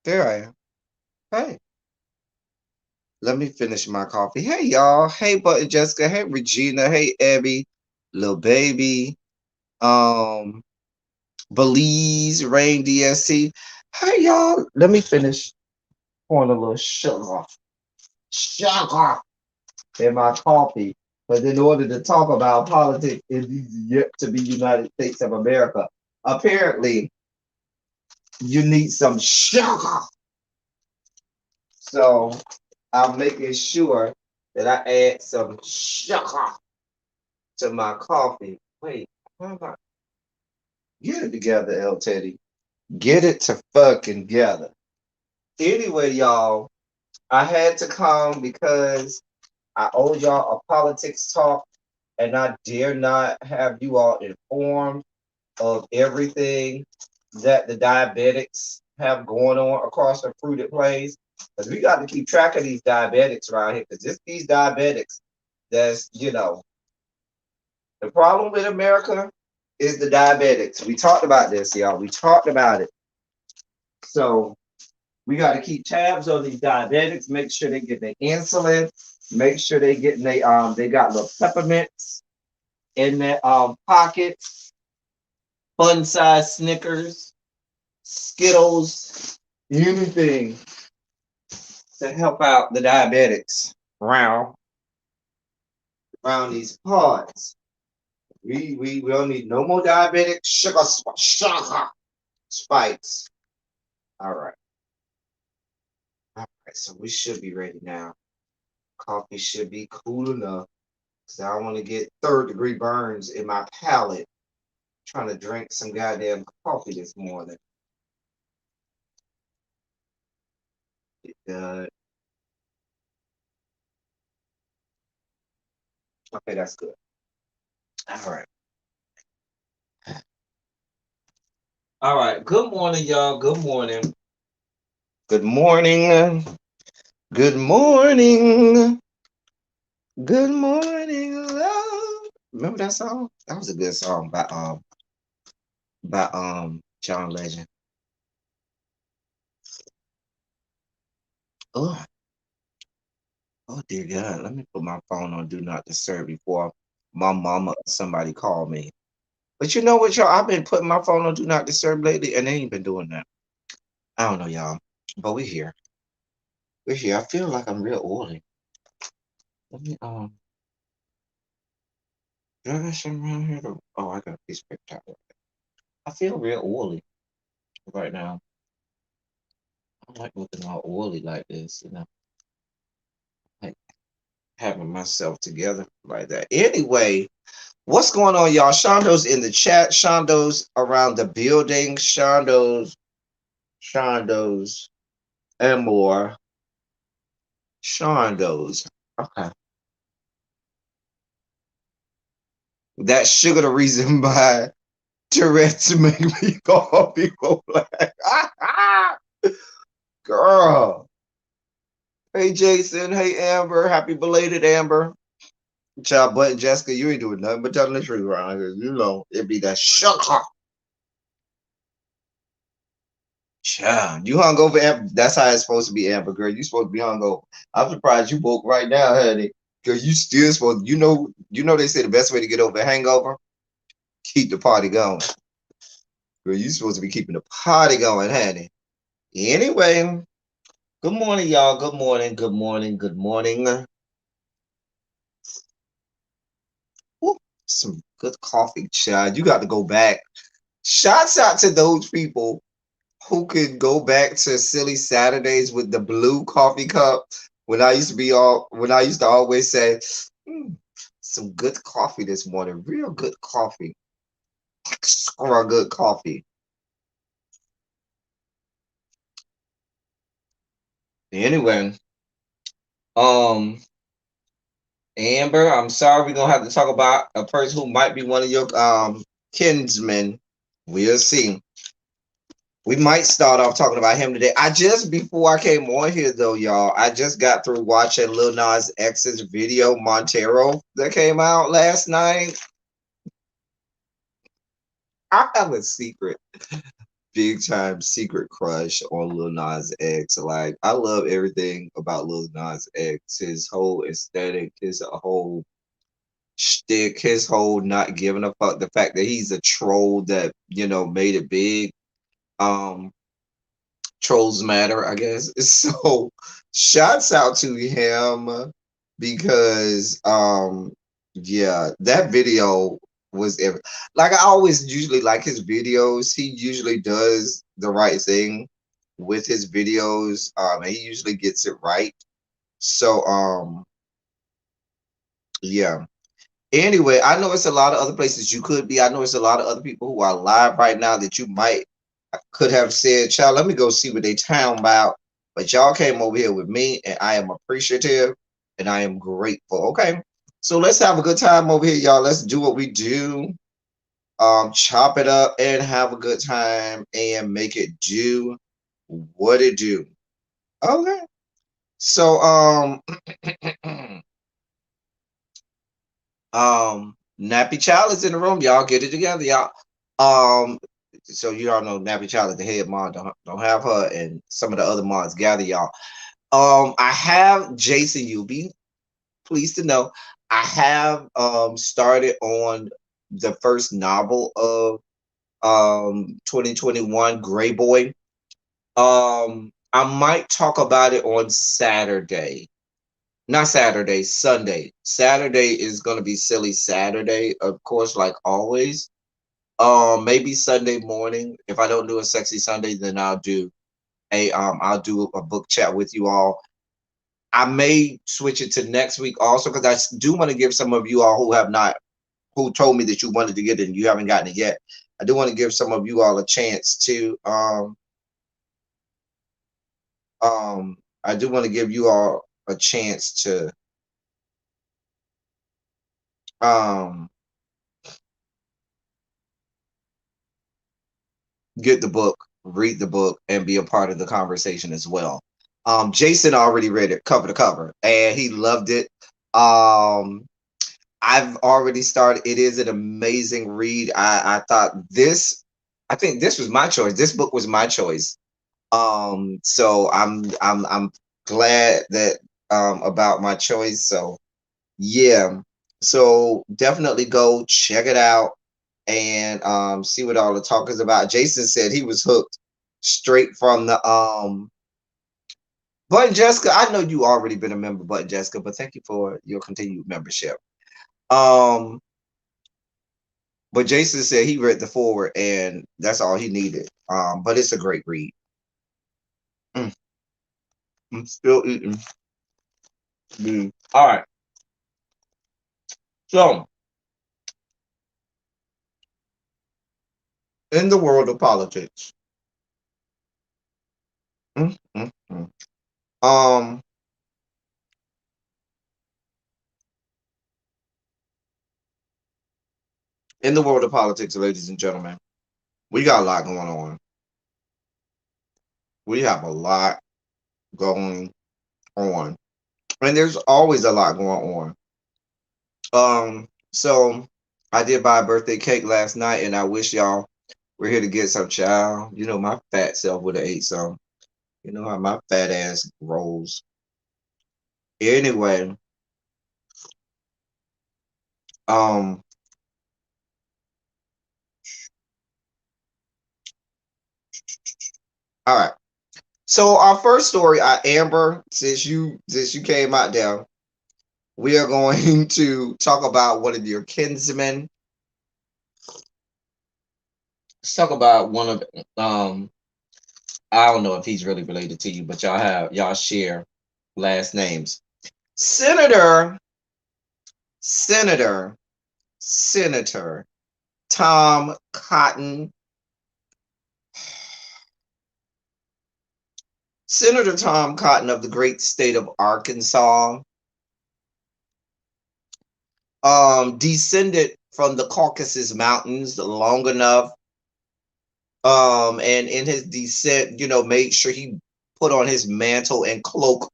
There I am. Hey, let me finish my coffee. Hey, y'all. Hey, Button Jessica. Hey, Regina. Hey, Abby. Little baby. Um, Belize, Rain DSC. Hey, y'all. Let me finish pouring a little sugar in my coffee. But in order to talk about politics in these yet to be United States of America, apparently you need some sugar. So I'm making sure that I add some sugar to my coffee. Wait, how am I? Get it together, El Teddy. Get it to fucking together. Anyway, y'all, I had to come because I owe y'all a politics talk, and I dare not have you all informed of everything that the diabetics have going on across the fruited plains. Because we got to keep track of these diabetics around here, because it's these diabetics that's, the problem with America is the diabetics. We talked about this, y'all. We talked about it. So we got to keep tabs on these diabetics, make sure they get their insulin, make sure they got little peppermints in their pockets, fun size Snickers, Skittles, anything to help out the diabetics around around these parts. We don't need no more diabetic sugar spikes. All right. All right. So we should be ready now. Coffee should be cool enough. Cause I don't want to get third-degree burns in my palate trying to drink some goddamn coffee this morning. Uh, okay, that's good. All right. All right. Good morning, y'all. Good morning. Good morning. Good morning. Good morning, love. Remember that song? That was a good song by John Legend. Oh, oh dear God. Let me put my phone on do not disturb before my mama or somebody call me. But you know what, y'all? I've been putting my phone on do not disturb lately, and they ain't been doing that. I don't know, y'all. But we're here. We're here. I feel like I'm real oily. Let me do I got something around here? Oh, I got a piece of paper towel. I feel real oily right now. I like looking all oily like this, like having myself together like that. Anyway, what's going on, y'all? Shondo's in the chat. Shondo's around the building. Shondo's, and more. Shondo's. Okay. That sugar the reason by Tourette's make me call people black. Girl. Hey, Jason. Hey, Amber. Happy belated, Amber. Child, but Jessica, you ain't doing nothing but telling the truth around here. You know, it be that sugar. Child, you hung over. That's how it's supposed to be, Amber girl. You supposed to be hung over. I'm surprised you woke right now, honey. Cause you still supposed. You know they say the best way to get over a hangover, keep the party going. Girl, you supposed to be keeping the party going, honey. Anyway, good morning, y'all. Good morning. Good morning. Good morning. Ooh, some good coffee, child. You got to go back. Shouts out to those people who could go back to silly Saturdays with the blue coffee cup when I used to always say, "Hmm, some good coffee this morning, real good coffee, extra good coffee." Anyway, um, Amber, I'm sorry we're gonna have to talk about a person who might be one of your kinsmen. We'll see. We might start off talking about him today. I just before I came on here though, y'all, I just got through watching Lil Nas X's video Montero that came out last night. I have a secret. big time secret crush on Lil Nas X. Like I love everything about Lil Nas X. His whole aesthetic, his whole shtick, his whole not giving a fuck. The fact that he's a troll that made it big. Um, Trolls matter, I guess. So, shouts out to him because yeah, that video was like I always usually like his videos. He usually does the right thing with his videos. And he usually gets it right. So yeah. Anyway, I know it's a lot of other places you could be. I know it's a lot of other people who are live right now that you might could have said, child, let me go see what they town about. But y'all came over here with me, and I am appreciative and I am grateful. Okay. So let's have a good time over here, y'all. Let's do what we do. Chop it up and have a good time and make it do what it do. Okay. So Nappy Child is in the room. Y'all get it together, y'all. So you all know Nappy Child is the head mod. Don't have her and some of the other mods gather, y'all. I have Jason. You'll be pleased to know I have started on the first novel of 2021, Gray Boy. I might talk about it on Saturday. Not Saturday, Sunday. Saturday is gonna be silly Saturday, of course, like always. Maybe Sunday morning. If I don't do a sexy Sunday, then I'll do a book chat with you all. I may switch it to next week also because do want to give some of you all who told me that you wanted to get it and you haven't gotten it yet. I do want to give some of you all a chance to I do want to give you all a chance to um get the book, read the book, and be a part of the conversation as well. Jason already read it cover to cover, and he loved it. I've already started. It is an amazing read. I think this was my choice. This book was my choice. So I'm glad that about my choice. So yeah, so definitely go check it out and see what all the talk is about. Jason said he was hooked straight from the Button Jessica. I know you already been a member, Button Jessica, but thank you for your continued membership. Um, but Jason said he read the forward and that's all he needed. But it's a great read. Mm, I'm still eating. All right. So in the world of politics, mm, mm, mm. um, in the world of politics, ladies and gentlemen, we got a lot going on. We have a lot going on, and there's always a lot going on. So I did buy a birthday cake last night, and I wish y'all were here to get some child. You know, my fat self would have ate some. You know how my fat ass rolls. Anyway, um, all right. So our first story, Amber, since you came out there, we are going to talk about one of your kinsmen. Let's talk about one of I don't know if he's really related to you, but y'all share last names. Senator, Senator, Senator Tom Cotton. Senator Tom Cotton of the great state of Arkansas, descended from the Caucasus Mountains long enough, and in his descent, made sure he put on his mantle and cloak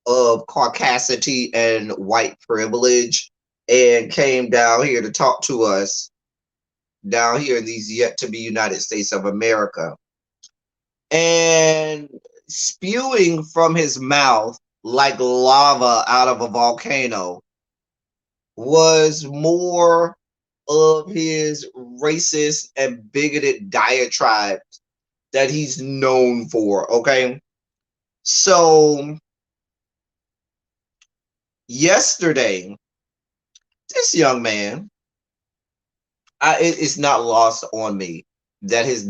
of caucasity and white privilege and came down here to talk to us down here in these yet to be United States of America. and spewing from his mouth like lava out of a volcano was more of his racist and bigoted diatribe that he's known for. Okay. So yesterday, this young man, it's not lost on me that his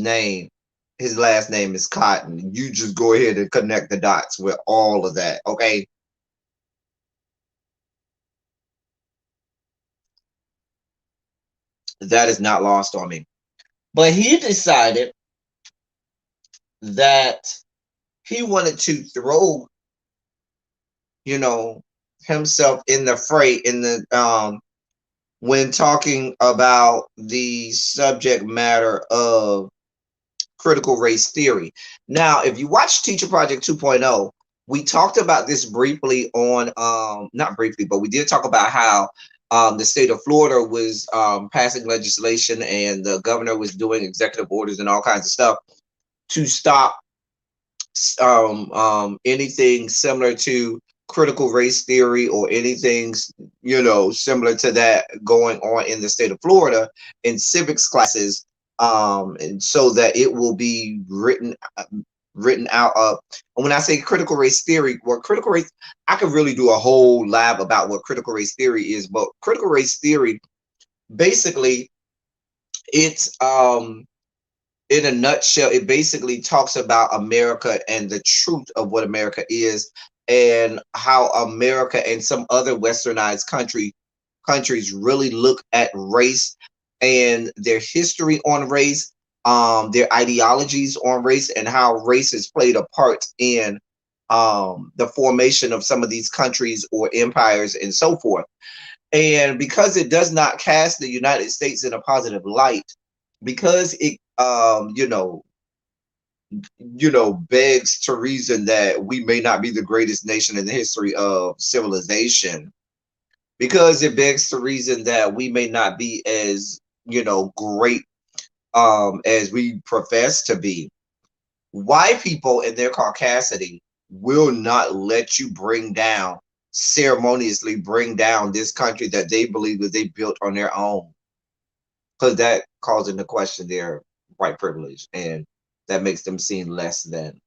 last name is Cotton. You just go ahead and connect the dots with all of that. Okay. That is not lost on me. But he decided that he wanted to throw, you know, himself in the fray in the when talking about the subject matter of critical race theory. Now, if you watch Teacher Project 2.0, we talked about this briefly on not briefly, but we did talk about how the state of Florida was passing legislation and the governor was doing executive orders and all kinds of stuff to stop anything similar to critical race theory or anything similar to that going on in the state of Florida in civics classes, and so that it will be written out of. And when I say critical race theory, what critical race, I could really do a whole lab about what critical race theory is, but critical race theory basically it's in a nutshell, it basically talks about America and the truth of what America is, and how America and some other westernized countries really look at race and their history on race, their ideologies on race, and how race has played a part in the formation of some of these countries or empires and so forth. And because it does not cast the United States in a positive light, because it begs to reason that we may not be the greatest nation in the history of civilization, because it begs to reason that we may not be as great as we profess to be. White people in their caucasity will not let you ceremoniously bring down this country that they believe that they built on their own, because that calls into question their white privilege, and that makes them seem less than.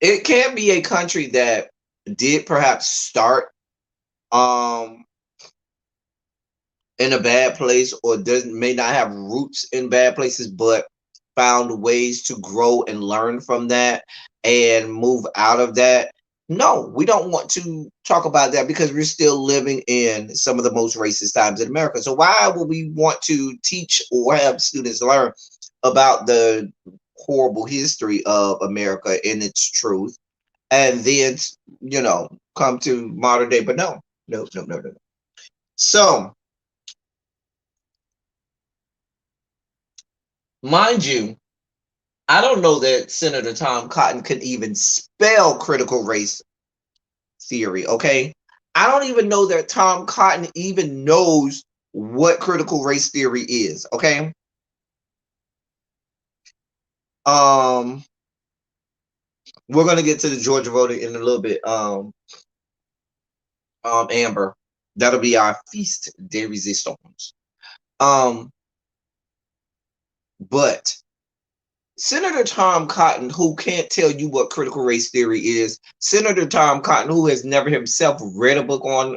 It can be a country that did perhaps start um in a bad place, or doesn't may not have roots in bad places, but found ways to grow and learn from that and move out of that. No, we don't want to talk about that because we're still living in some of the most racist times in America. So why would we want to teach or have students learn about the horrible history of America and its truth, and then come to modern day? But no, no, no, no, no. So mind you, I don't know that Senator Tom Cotton could even spell critical race theory. Okay, I don't even know that Tom Cotton even knows what critical race theory is. Okay, um, we're gonna get to the Georgia voting in a little bit. Amber, that'll be our feast de resistance. Um, but Senator Tom Cotton, who can't tell you what critical race theory is, Senator Tom Cotton, who has never himself read a book on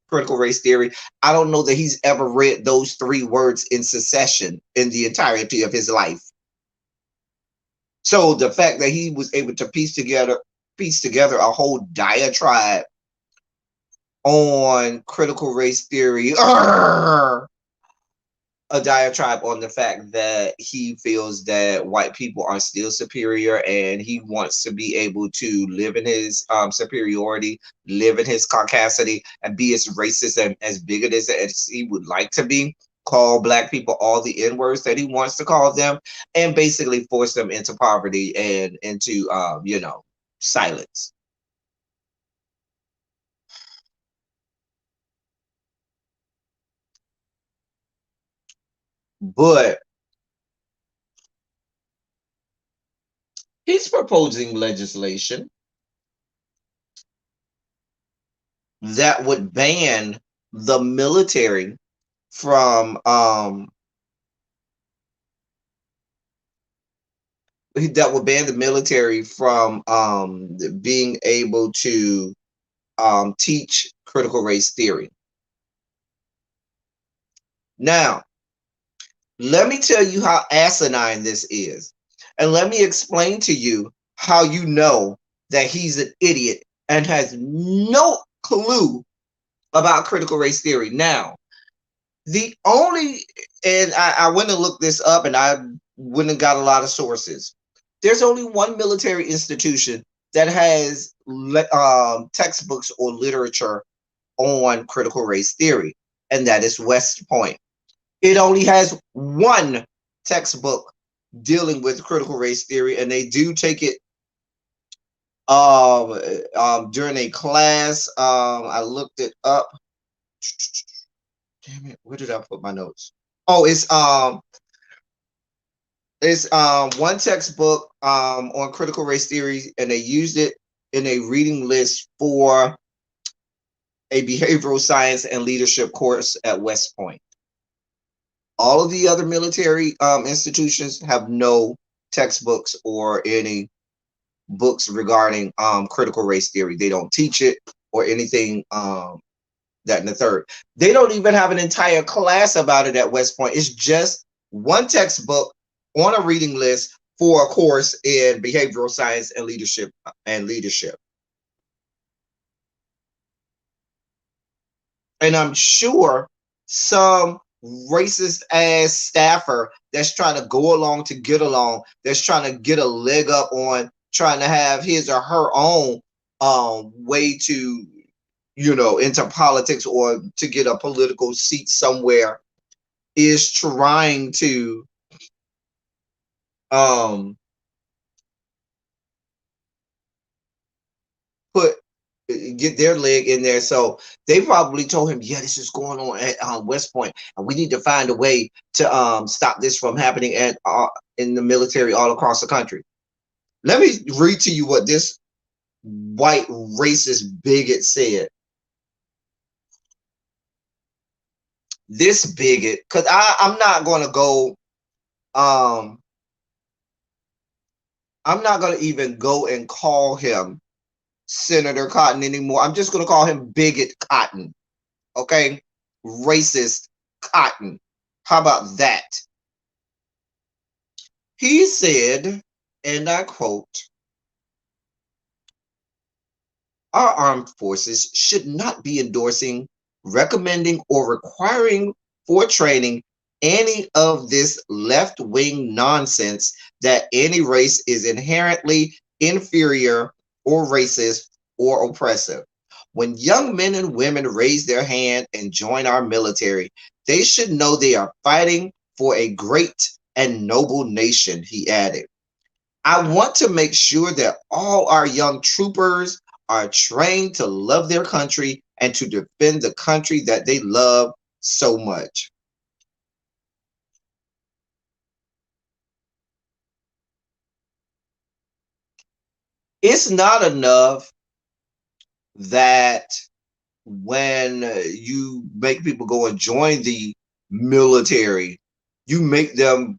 critical race theory, I don't know that he's ever read those three words in succession in the entirety of his life. So the fact that he was able to piece together a whole diatribe on critical race theory, a diatribe on the fact that he feels that white people are still superior, and he wants to be able to live in his superiority, live in his caucasity, and be as racist and as bigoted as he would like to be, call black people all the n-words that he wants to call them, and basically force them into poverty and into silence. But He's proposing legislation that would ban the military from being able to teach critical race theory. Now, let me tell you how asinine this is. And let me explain to you how you know that he's an idiot and has no clue about critical race theory. Now, the only, and I went and looked this up and I went and got a lot of sources. There's only one military institution that has textbooks or literature on critical race theory, and that is West Point. It only has one textbook dealing with critical race theory, and they do take it during a class. I looked it up. Damn it, where did I put my notes? Oh, it's one textbook on critical race theory, and they used it in a reading list for a behavioral science and leadership course at West Point. All of the other military institutions have no textbooks or any books regarding critical race theory. They don't teach it or anything that and the third. They don't even have an entire class about it at West Point. It's just one textbook on a reading list for a course in behavioral science and leadership And I'm sure some racist ass staffer that's trying to go along to get along, that's trying to get a leg up on trying to have his or her own way to, into politics or to get a political seat somewhere, is trying to get their leg in there. So they probably told him, yeah, this is going on at West Point, and we need to find a way to stop this from happening at in the military all across the country. Let me read to you what this white racist bigot said. This bigot, because I'm not going to go, I'm not going to even go and call him Senator Cotton anymore. I'm just going to call him Bigot Cotton. Okay? Racist Cotton. How about that? He said, and I quote, our armed forces should not be endorsing, recommending, or requiring for training any of this left-wing nonsense that any race is inherently inferior or racist or oppressive. When young men and women raise their hand and join our military, they should know they are fighting for a great and noble nation, he added. I want to make sure that all our young troopers are trained to love their country and to defend the country that they love so much. It's not enough that when you make people go and join the military, you make them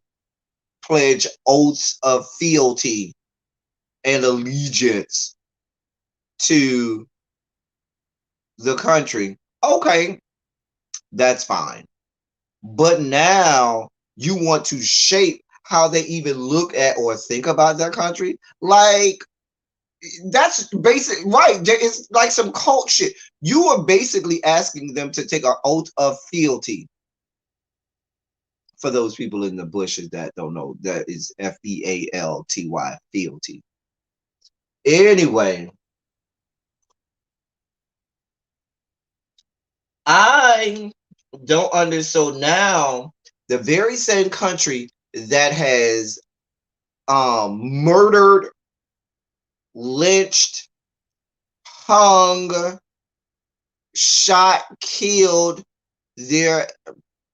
pledge oaths of fealty and allegiance to the country. Okay, that's fine. But now you want to shape how they even look at or think about their country. Like, that's basic, right? It's like some cult shit. You are basically asking them to take an oath of fealty. For those people in the bushes that don't know, that is fealty, fealty. Anyway, I don't understand. So now, the very same country that has murdered, lynched, hung, shot, killed their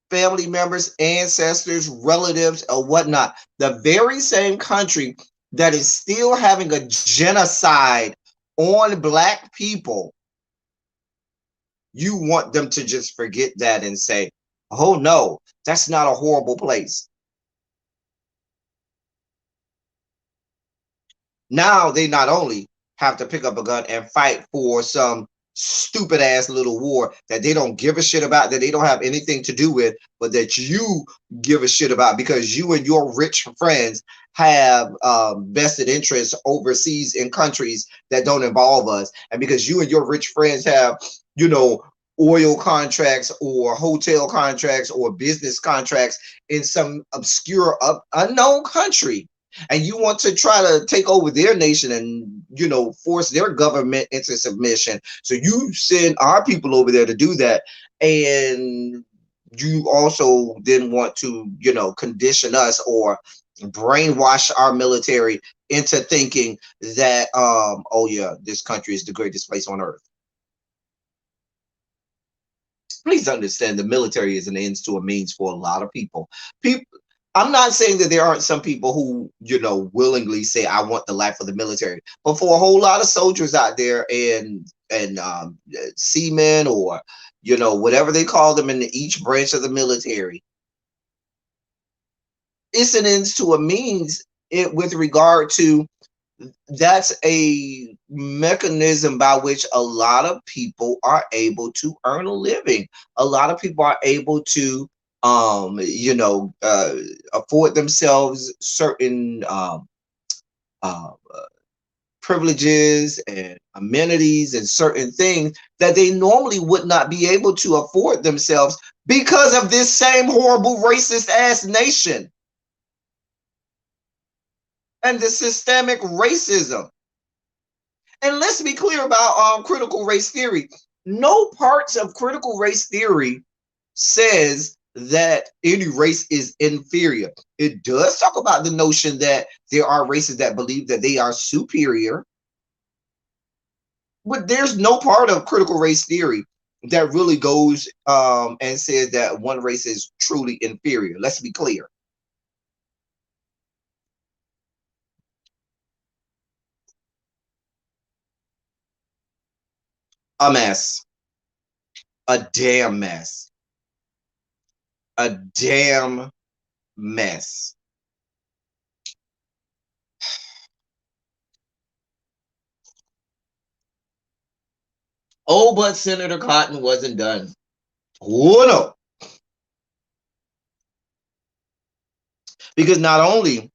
family members, ancestors, relatives, or whatnot. The very same country that is still having a genocide on black people, you want them to just forget that and say, oh no, that's not a horrible place. Now they not only have to pick up a gun and fight for some stupid ass little war that they don't give a shit about, that they don't have anything to do with, but that you give a shit about because you and your rich friends have vested interests overseas in countries that don't involve us, and because you and your rich friends have, you know, oil contracts or hotel contracts or business contracts in some obscure unknown country, and you want to try to take over their nation and, you know, force their government into submission, so you send our people over there to do that, and you also then want to, you know, condition us or brainwash our military into thinking that oh yeah, this country is the greatest place on earth. Please understand, the military is an ends to a means for a lot of people. People, I'm not saying that there aren't some people who, you know, willingly say I want the life of the military, but for a whole lot of soldiers out there and seamen, or, you know, whatever they call them in each branch of the military, it's an ends to a means, it with regard to, that's a mechanism by which a lot of people are able to earn a living. A lot of people are able to you know, afford themselves certain uh, privileges and amenities and certain things that they normally would not be able to afford themselves because of this same horrible racist ass nation and the systemic racism. And let's be clear about critical race theory. No parts of critical race theory says that any race is inferior. It does talk about the notion that there are races that believe that they are superior, but there's no part of critical race theory that really goes and says that one race is truly inferior. Let's be clear. A mess. A damn mess. A damn mess. Oh, but Senator Cotton wasn't done. Oh no. Because not only,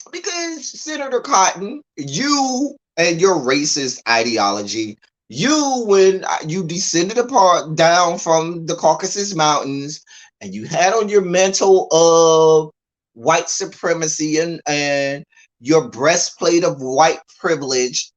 because Senator Cotton, you and your racist ideology, you, when you descended apart down from the Caucasus Mountains and you had on your mantle of white supremacy and your breastplate of white privilege,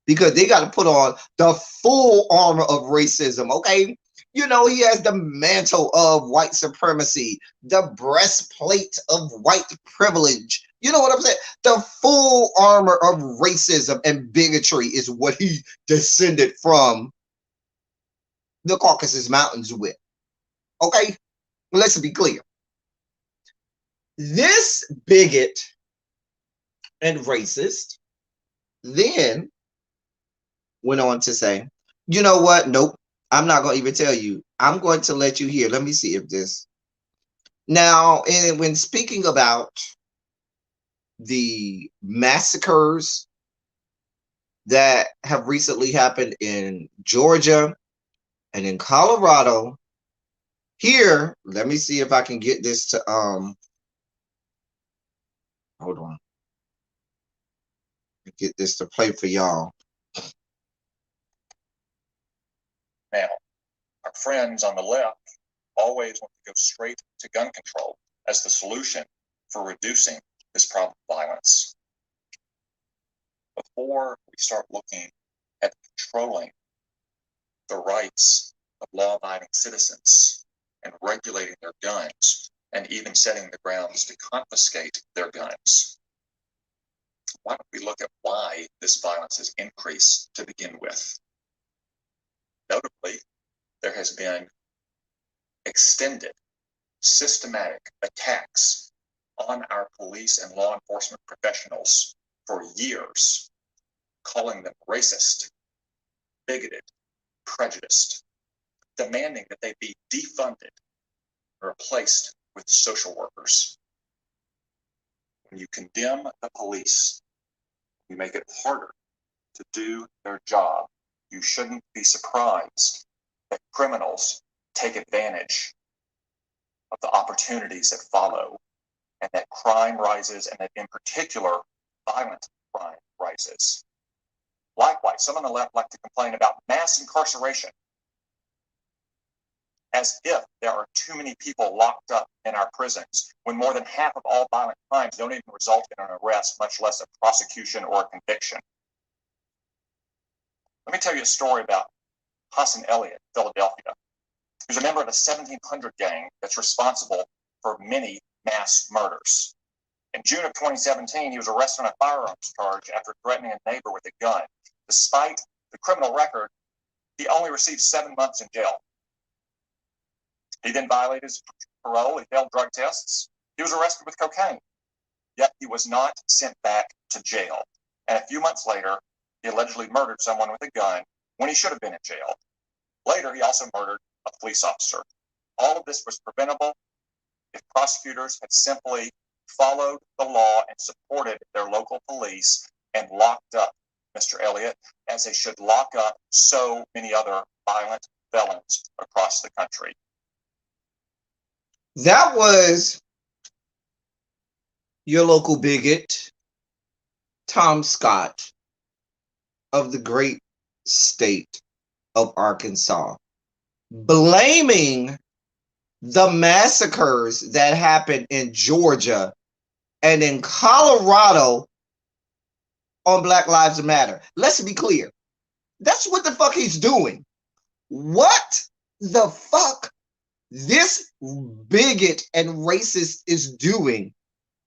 because they got to put on the full armor of racism, okay? You know, he has the mantle of white supremacy, the breastplate of white privilege. You know what I'm saying? The full armor of racism and bigotry is what he descended from the Caucasus Mountains with. Okay? Let's be clear. This bigot and racist then went on to say, you know what? Nope. I'm not going to even tell you. I'm going to let you hear. Let me see if this. Now, and when speaking about the massacres that have recently happened in Georgia and in Colorado, here, let me see if I can get this to hold on. Get this to play for y'all. Now, our friends on the left always want to go straight to gun control as the solution for reducing this problem of violence. Before we start looking at controlling the rights of law-abiding citizens and regulating their guns and even setting the grounds to confiscate their guns, why don't we look at why this violence has increased to begin with? Notably, there has been extended, systematic attacks on our police and law enforcement professionals for years, calling them racist, bigoted, prejudiced, demanding that they be defunded and replaced with social workers. When you condemn the police, you make it harder to do their job. You shouldn't be surprised that criminals take advantage of the opportunities that follow, and that crime rises, and that in particular, violent crime rises. Likewise, some on the left like to complain about mass incarceration, as if there are too many people locked up in our prisons, when more than half of all violent crimes don't even result in an arrest, much less a prosecution or a conviction. Let me tell you a story about Hassan Elliott, Philadelphia, who's a member of a 1700 gang that's responsible for many mass murders. In June of 2017, he was arrested on a firearms charge after threatening a neighbor with a gun. Despite the criminal record, he only received 7 months in jail. He then violated his parole. He failed drug tests. He was arrested with cocaine, yet he was not sent back to jail. And a few months later, he allegedly murdered someone with a gun when he should have been in jail. Later, he also murdered a police officer. All of this was preventable if prosecutors had simply followed the law and supported their local police and locked up Mr. Elliott, as they should lock up so many other violent felons across the country. That was your local bigot, Tom Scott, of the great state of Arkansas, blaming the massacres that happened in Georgia and in Colorado on Black Lives Matter. Let's be clear. That's what the fuck he's doing. What the fuck this bigot and racist is doing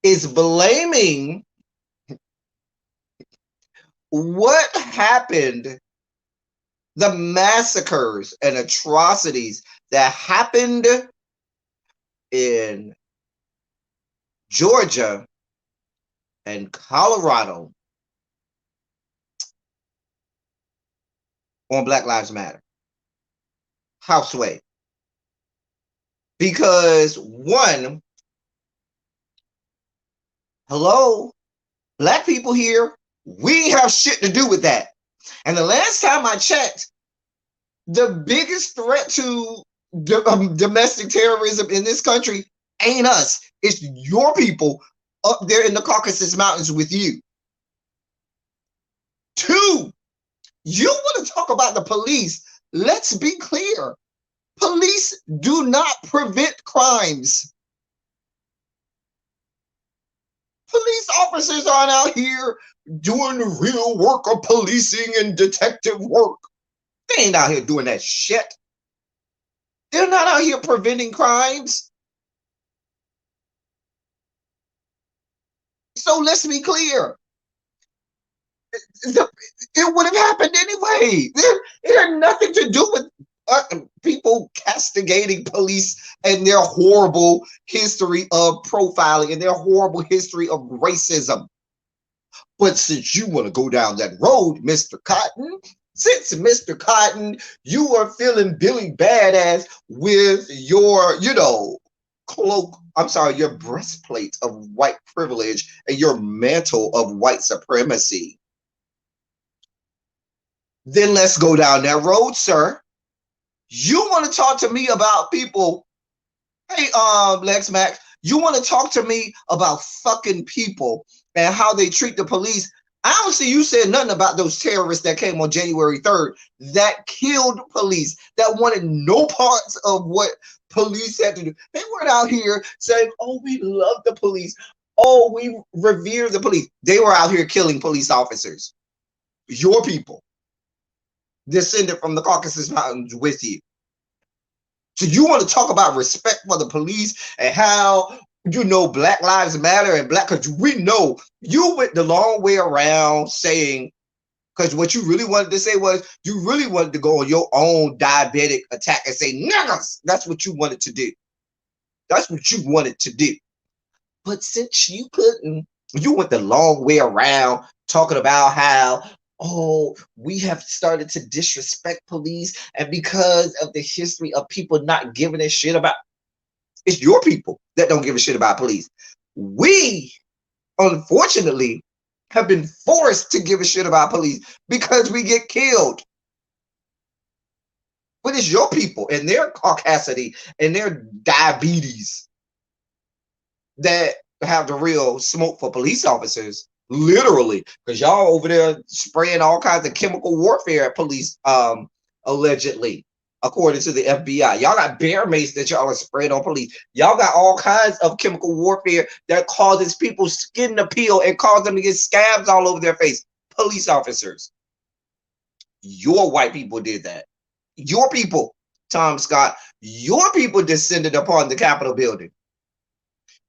is blaming what happened, the massacres and atrocities that happened in Georgia and Colorado on Black Lives Matter. Houseway. Because one, hello, black people here, we have shit to do with that. And the last time I checked, the biggest threat to domestic terrorism in this country ain't us. It's your people up there in the Caucasus Mountains with you. Two, you want to talk about the police. Let's be clear. Police do not prevent crimes. Police officers aren't out here doing the real work of policing and detective work. They ain't out here doing that shit. They're not out here preventing crimes. So let's be clear. It would have happened anyway. It had nothing to do with people castigating police and their horrible history of profiling and their horrible history of racism. But since you want to go down that road, Mr. Cotton, since Mr. Cotton, you are feeling Billy Badass with your, cloak, your breastplate of white privilege and your mantle of white supremacy. Then let's go down that road, sir. You want to talk to me about people? Hey, Lex Max, you want to talk to me about fucking people and how they treat the police? I don't see you said nothing about those terrorists that came on January 3rd that killed police, that wanted no parts of what police had to do. They weren't out here saying, oh, we love the police. Oh, we revere the police. They were out here killing police officers. Your people. Descended from the Caucasus Mountains with you. So you want to talk about respect for the police and how, Black Lives Matter and black, because we know you went the long way around saying, because what you really wanted to say was you really wanted to go on your own diabetic attack and say, niggas. That's what you wanted to do. That's what you wanted to do. But since you couldn't, You went the long way around talking about how, oh, we have started to disrespect police, and because of the history of people not giving a shit about, it's your people that don't give a shit about police. We, unfortunately, have been forced to give a shit about police because we get killed. But it's your people and their caucasity and their diabetes that have the real smoke for police officers, literally, because y'all over there spraying all kinds of chemical warfare at police, allegedly, according to the FBI. Y'all got bear mace that y'all are spraying on police. Y'all got all kinds of chemical warfare that causes people's skin to peel and cause them to get scabs all over their face. Police officers. Your white people did that. Your people, Tom Scott, your people descended upon the Capitol building.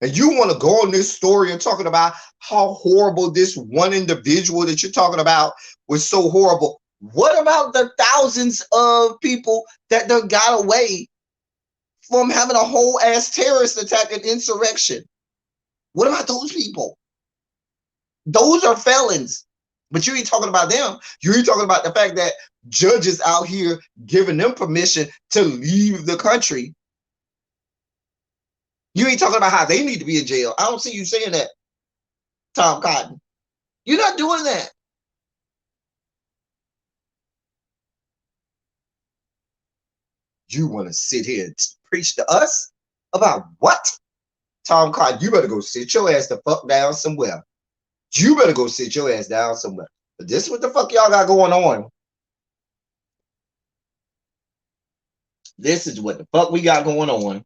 And you want to go on this story and talking about how horrible this one individual that you're talking about was so horrible. What about the thousands of people that done got away from having a whole ass terrorist attack and insurrection? What about those people? Those are felons. But you ain't talking about them. You ain't talking about the fact that judges out here giving them permission to leave the country. You ain't talking about how they need to be in jail. I don't see you saying that, Tom Cotton. You're not doing that. You want to sit here and preach to us about what? Tom Cotton, you better go sit your ass the fuck down somewhere. You better go sit your ass down somewhere. But this is what the fuck y'all got going on. This is what the fuck we got going on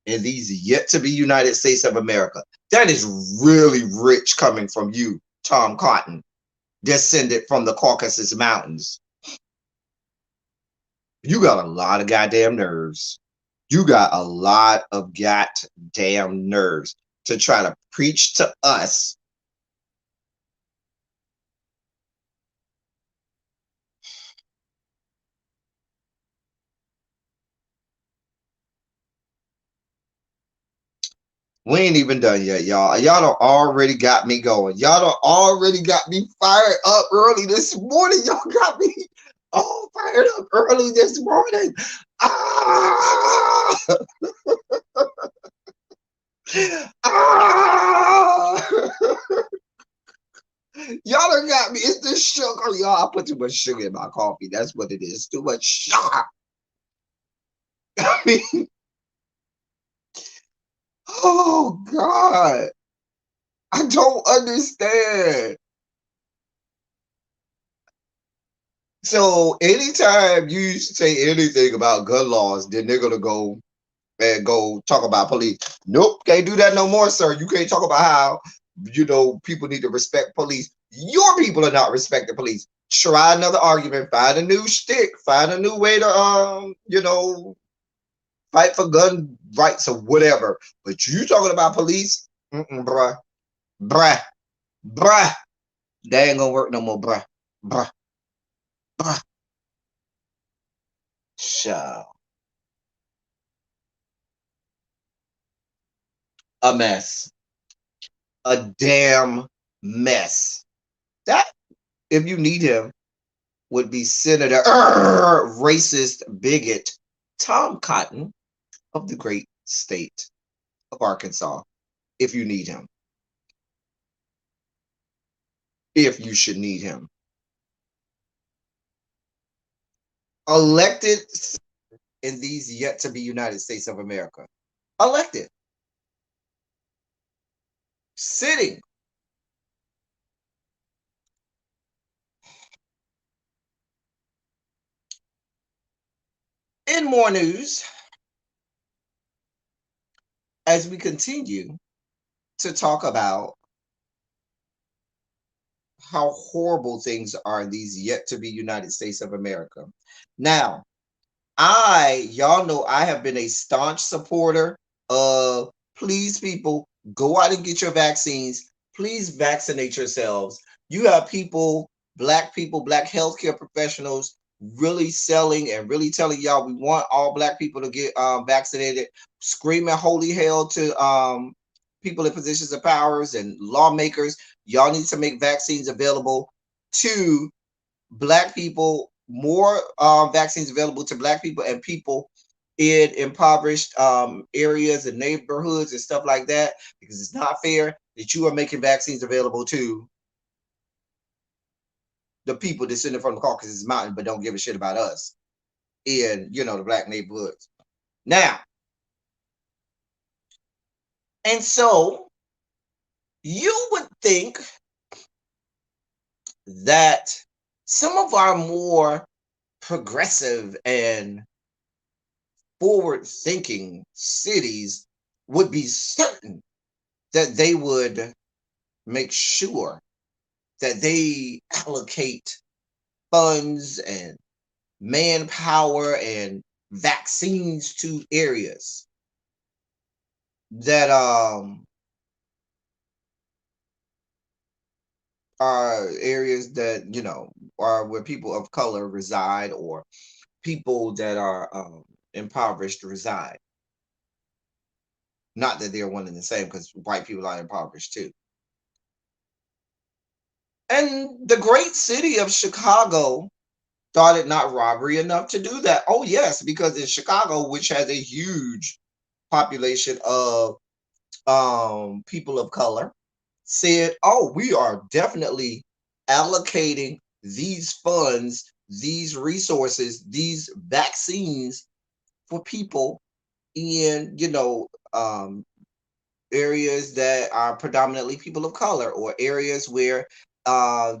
in these yet to be United States of America. That is really rich coming from you, Tom Cotton, descended from the Caucasus Mountains. You got a lot of goddamn nerves. You got a lot of goddamn nerves to try to preach to us. We ain't even done yet, y'all. Y'all done already got me going. Y'all done already got me fired up early this morning. Y'all got me all fired up early this morning. Ah! Ah! Y'all done got me. It's the sugar, y'all. I put too much sugar in my coffee. That's what it is. Too much sugar. I mean, oh God. I don't understand. So anytime you say anything about gun laws, then they're gonna go and go talk about police. Nope, can't do that no more, sir. You can't talk about how people need to respect police. Your people are not respecting police. Try another argument, find a new stick, find a new way to fight for gun rights or whatever. But you talking about police, bruh, bruh, bruh. They ain't gonna work no more, bruh, bruh, bruh. So a mess, a damn mess. That, if you need him, would be Senator racist bigot Tom Cotton of the great state of Arkansas. If you need him, if you should need him, elected in these yet to be United States of America, elected, sitting. In more news, as we continue to talk about how horrible things are in these yet to be United States of America. Now, y'all know I have been a staunch supporter of, please, people, go out and get your vaccines. Please vaccinate yourselves. You have people, black healthcare professionals really selling and really telling y'all we want all black people to get vaccinated, screaming holy hell to people in positions of powers and lawmakers, y'all need to make vaccines available to Black people, more vaccines available to Black people and people in impoverished areas and neighborhoods and stuff like that, because it's not fair that you are making vaccines available to the people descended from the Caucasus Mountain but don't give a shit about us in, the Black neighborhoods. Now, and so you would think that some of our more progressive and forward thinking cities would be certain that they would make sure that they allocate funds and manpower and vaccines to areas that are areas that are where people of color reside, or people that are impoverished reside. Not that they're one and the same, because white people are impoverished too. And the great city of Chicago thought it not robbery enough to do that. Oh yes, because in Chicago, which has a huge population of people of color, said, oh, we are definitely allocating these funds, these resources, these vaccines for people in, areas that are predominantly people of color, or areas where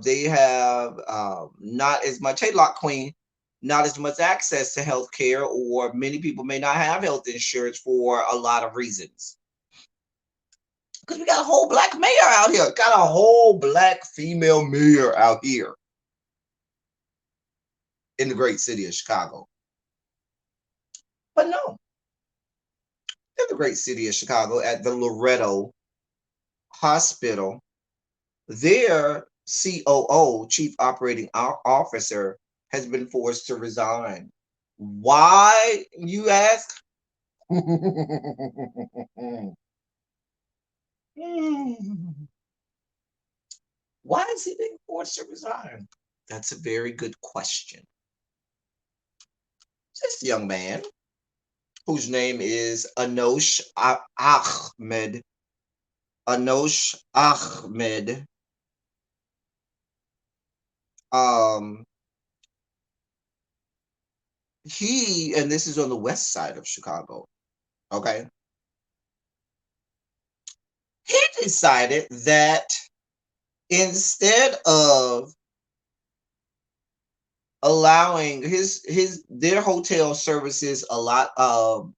they have not as much, hey, Lock Queen, not as much access to health care, or many people may not have health insurance for a lot of reasons. Because we got a whole Black mayor out here, got a whole Black female mayor out here in the great city of Chicago. But no, in the great city of Chicago, at the Loretto Hospital, their COO, Chief Operating Officer, has been forced to resign. Why, you ask? Why is he being forced to resign? That's a very good question. This young man, whose name is Anosh Ahmed, Anosh Ahmed, um, and this is on the west side of Chicago, okay? He decided that instead of allowing their hotel services a lot of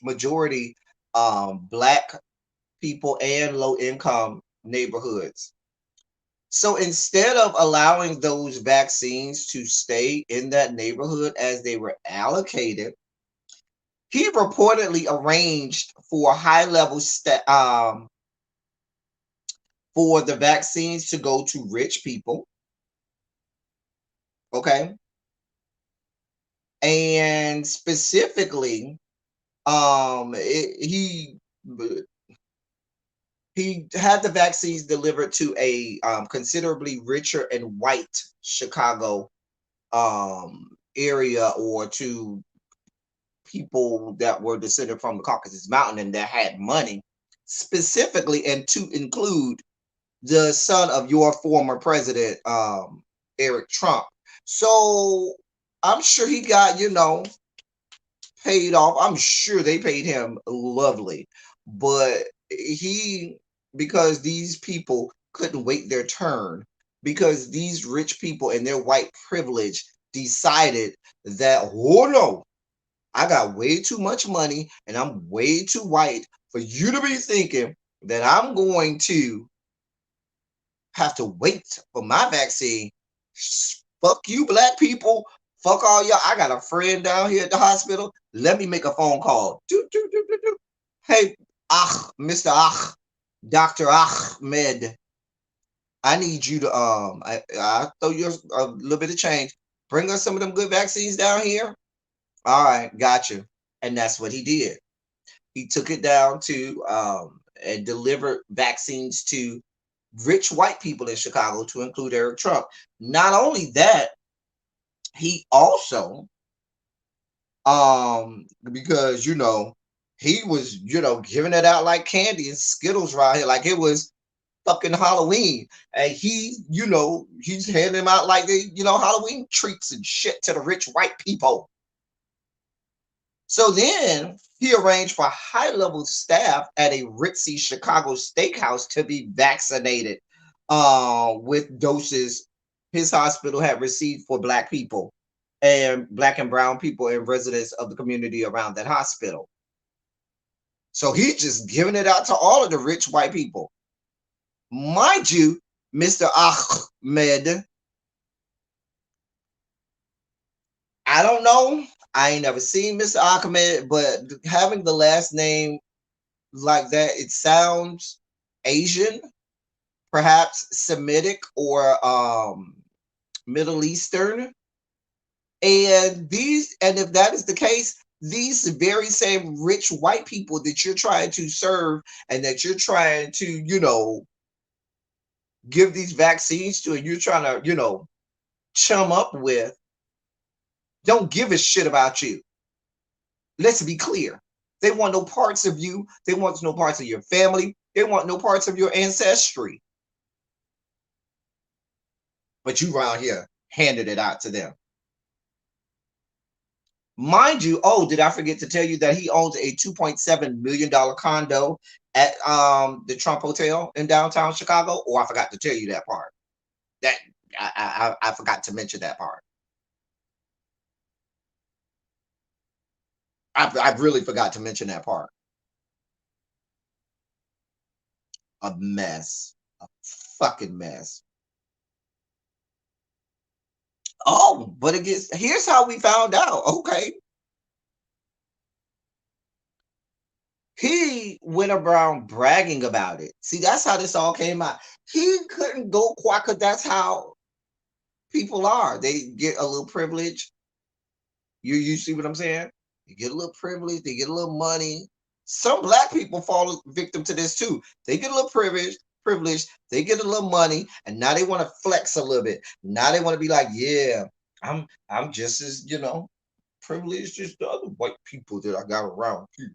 majority Black people and low income neighborhoods. So instead of allowing those vaccines to stay in that neighborhood as they were allocated, he reportedly arranged for high level for the vaccines to go to rich people. Okay. And specifically, he had the vaccines delivered to a considerably richer and white Chicago area, or to people that were descended from the Caucasus Mountain and that had money, specifically, and to include the son of your former president, Eric Trump. So I'm sure he got, paid off. I'm sure they paid him lovely, but because these people couldn't wait their turn, because these rich people and their white privilege decided that, oh no, I got way too much money and I'm way too white for you to be thinking that I'm going to have to wait for my vaccine. Fuck you, Black people. Fuck all y'all. I got a friend down here at the hospital. Let me make a phone call. Hey, Mr. Dr. Ahmed, I need you to I throw you a little bit of change. Bring us some of them good vaccines down here. All right, got you. And that's what he did. He took it down to and delivered vaccines to rich white people in Chicago, to include Eric Trump. Not only that, he also because he was giving it out like candy and Skittles right here, like it was fucking Halloween. And he's handing them out like they, Halloween treats and shit to the rich white people. So then he arranged for high-level staff at a ritzy Chicago steakhouse to be vaccinated with doses his hospital had received for black people and black and brown people and residents of the community around that hospital. So he's just giving it out to all of the rich white people. Mind you, Mr. Ahmed, I don't know. I ain't never seen Mr. Ahmed, but having the last name like that, it sounds Asian, perhaps Semitic or Middle Eastern. And if that is the case, these very same rich white people that you're trying to serve and that you're trying to, give these vaccines to, and you're trying to, chum up with, don't give a shit about you. Let's be clear. They want no parts of you. They want no parts of your family. They want no parts of your ancestry. But you around here handed it out to them. Mind you, did I forget to tell you that he owns a $2.7 million condo at the Trump Hotel in downtown Chicago? Or I forgot to tell you that part. That I forgot to mention that part. I really forgot to mention that part. A mess. A fucking mess. Oh, but here's how we found out. Okay. He went around bragging about it. See, that's how this all came out. He couldn't go quite, because that's how people are. They get a little privilege. You see what I'm saying? You get a little privilege, they get a little money. Some black people fall victim to this too. They get a little privilege, they get a little money, and now they want to flex a little bit. Now they want to be like, yeah, I'm just as privileged as the other white people that I got around here.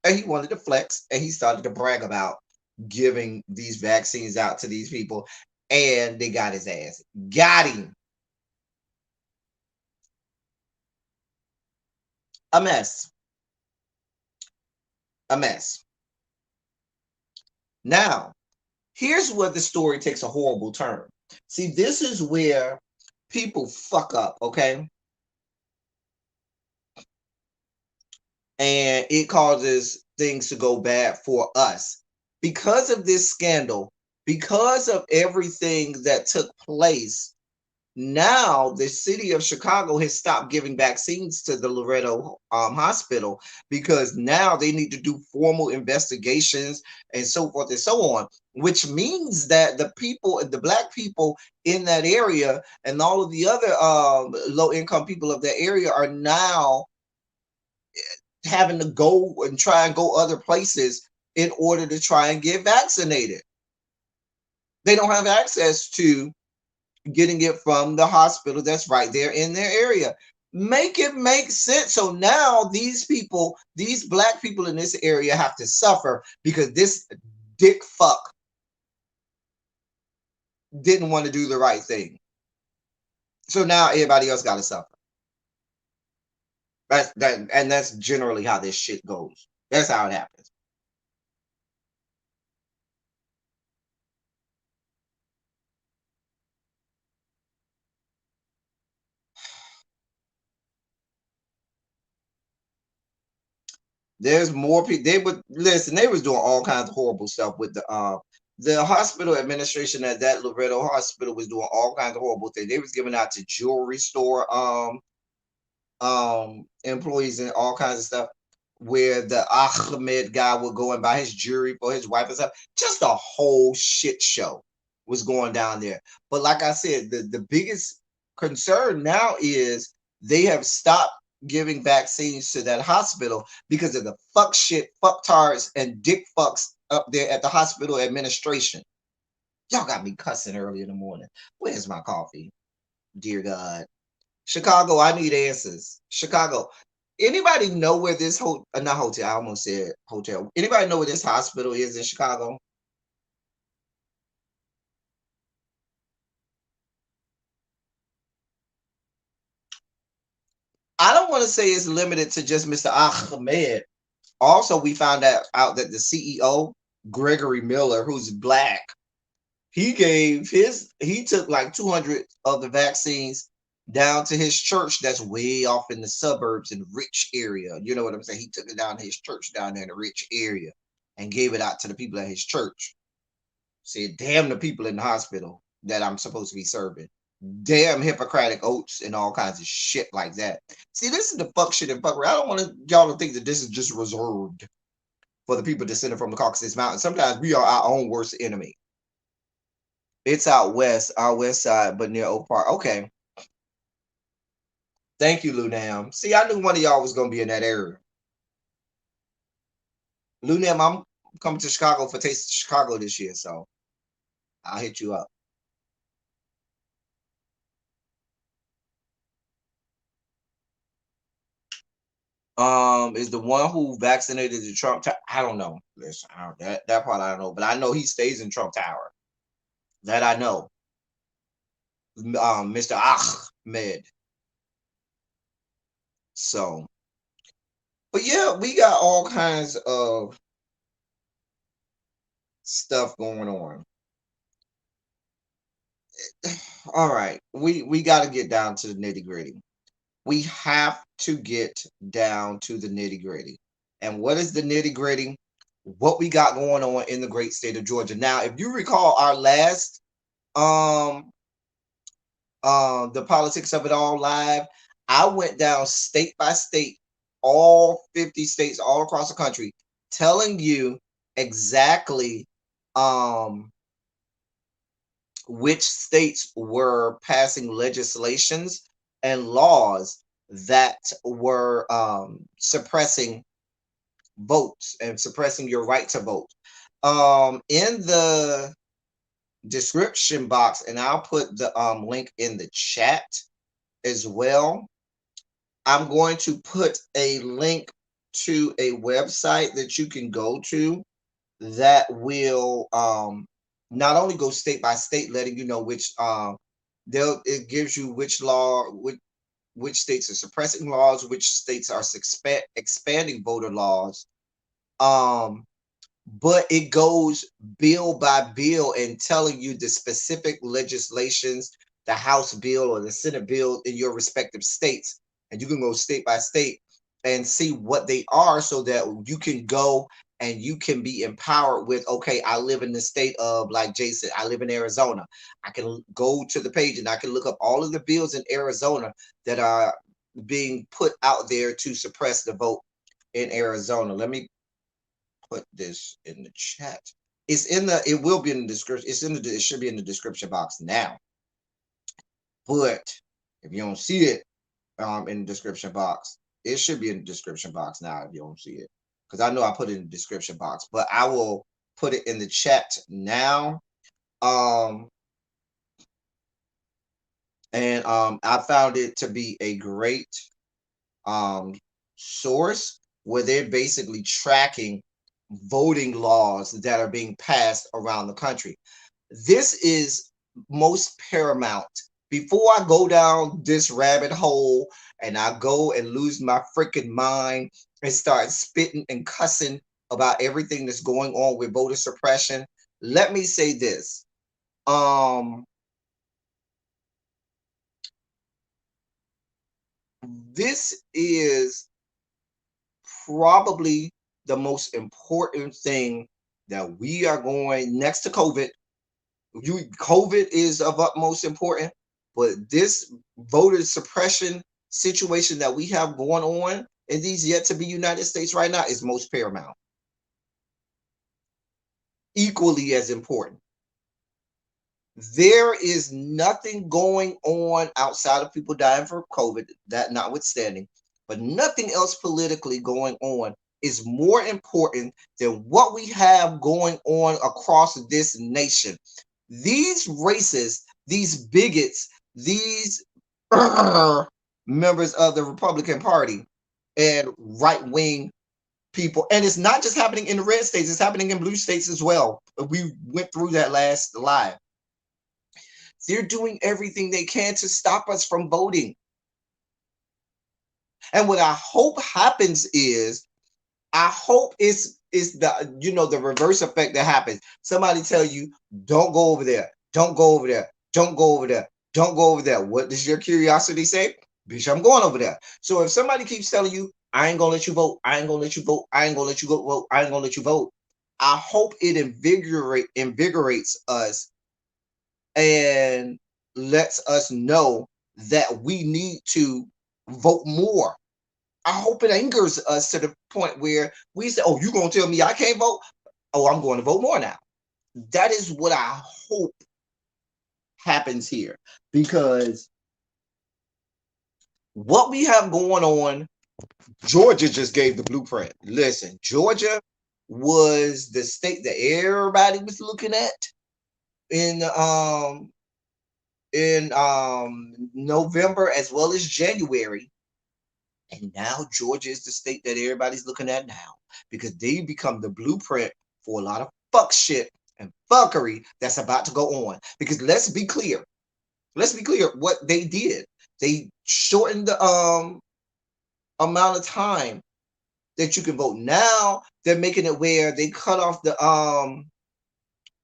And he wanted to flex, and he started to brag about giving these vaccines out to these people, and they got his ass. Got him. A mess. A mess. Now, here's where the story takes a horrible turn. See, this is where people fuck up, okay? And it causes things to go bad for us. Because of this scandal, because of everything that took place, now the city of Chicago has stopped giving vaccines to the Loretto hospital, because now they need to do formal investigations and so forth and so on, which means that the black people in that area and all of the other low income people of that area are now having to go and try and go other places in order to try and get vaccinated. They don't have access to getting it from the hospital that's right there in their area. Make it make sense. So now these people, these black people in this area, have to suffer because this dick fuck didn't want to do the right thing. So now everybody else got to suffer. That's generally how this shit goes. That's how it happens. There's more people. They would listen. They was doing all kinds of horrible stuff with the hospital administration at that Loretto hospital was doing all kinds of horrible things. They was giving out to jewelry store employees and all kinds of stuff, where the Ahmed guy would go and buy his jewelry for his wife and stuff. Just a whole shit show was going down there. But like I said, the biggest concern now is they have stopped giving vaccines to that hospital because of the fuck shit, fucktards, and dick fucks up there at the hospital administration. Y'all got me cussing early in the morning. Where's my coffee? Dear God. Chicago, I need answers. Chicago. Anybody know where this not hotel, I almost said hotel. Anybody know where this hospital is in Chicago? I don't want to say it's limited to just Mr. Ahmed. Also, we found out that the CEO, Gregory Miller, who's black, he took like 200 of the vaccines down to his church that's way off in the suburbs in rich area. You know what I'm saying? He took it down to his church down there in the rich area and gave it out to the people at his church. Said, damn the people in the hospital that I'm supposed to be serving. Damn Hippocratic oaths and all kinds of shit like that. See, this is the fuck shit and fuckery. I don't want y'all to think that this is just reserved for the people descended from the Caucasus Mountains. Sometimes we are our own worst enemy. It's out west, our west side, but near Oak Park. Okay. Thank you, Lunam. See, I knew one of y'all was gonna be in that area. Lunam, I'm coming to Chicago for Taste of Chicago this year, so I'll hit you up. Is the one who vaccinated the Trump Tower? I don't know. Listen, that part I don't know, but I know he stays in Trump Tower. That I know. Mr. Ahmed. So, but yeah, we got all kinds of stuff going on. All right, we got to get down to the nitty gritty. We have to get down to the nitty gritty. And what is the nitty gritty? What we got going on in the great state of Georgia. Now, if you recall our last um the politics of it all live, I went down state by state, all 50 states all across the country, telling you exactly which states were passing legislations and laws that were suppressing votes and suppressing your right to vote. In the description box, and I'll put the link in the chat as well. I'm going to put a link to a website that you can go to that will not only go state by state, letting you know which it gives you which law, which states are suppressing laws, which states are expanding voter laws. But it goes bill by bill and telling you the specific legislations, the House bill or the Senate bill in your respective states. And you can go state by state and see what they are so that you can go and you can be empowered with, okay, I live in the state of, like Jason, I live in Arizona. I can go to the page and I can look up all of the bills in Arizona that are being put out there to suppress the vote in Arizona. Let me put this in the chat. It will be in the description. It should be in the description box now. But if you don't see it in the description box, it should be in the description box now if you don't see it. Because I know I put it in the description box, but I will put it in the chat now. And I found it to be a great source where they're basically tracking voting laws that are being passed around the country. This is most paramount. Before I go down this rabbit hole and I go and lose my freaking mind and start spitting and cussing about everything that's going on with voter suppression, let me say this. This is probably the most important thing that we are going next to COVID. COVID is of utmost importance, but this voter suppression situation that we have going on in these yet to be United States right now is most paramount. Equally as important. There is nothing going on outside of people dying from COVID, that notwithstanding. but nothing else politically going on is more important than what we have going on across this nation. These racists, these bigots, these members of the Republican Party and right wing people, and it's not just happening in the red states, it's happening in blue states as well. We went through that last live. They're doing everything they can to stop us from voting. And what I hope happens is, I hope it's the the reverse effect that happens. Somebody tell you, don't go over there, don't go over there, don't go over there, don't go over there. What does your curiosity say? Bitch, I'm going over there. So if somebody keeps telling you, I ain't gonna let you vote, I ain't gonna let you vote, I ain't gonna let you go vote, I ain't gonna let you vote, I hope it invigorates us and lets us know that we need to vote more. I hope it angers us to the point where we say, oh, you going to tell me I can't vote? Oh, I'm going to vote more now. That is what I hope happens here, because what we have going on, Georgia just gave the blueprint. Listen, Georgia was the state that everybody was looking at in November as well as January. And now Georgia is the state that everybody's looking at now, because they become the blueprint for a lot of fuck shit and fuckery that's about to go on. Because let's be clear what they did. They shortened the amount of time that you can vote. Now they're making it where they cut off the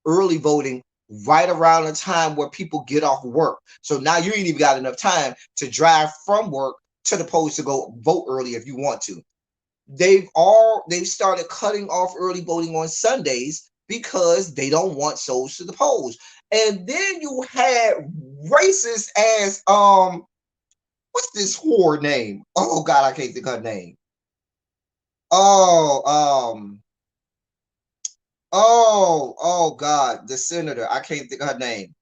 early voting right around the time where people get off work. So now you ain't even got enough time to drive from work to the polls to go vote early if you want to. They've started cutting off early voting on Sundays because they don't want souls to the polls. And then you had racist as what's this whore name? Oh God, I can't think of her name. Oh, oh God, the senator. I can't think of her name.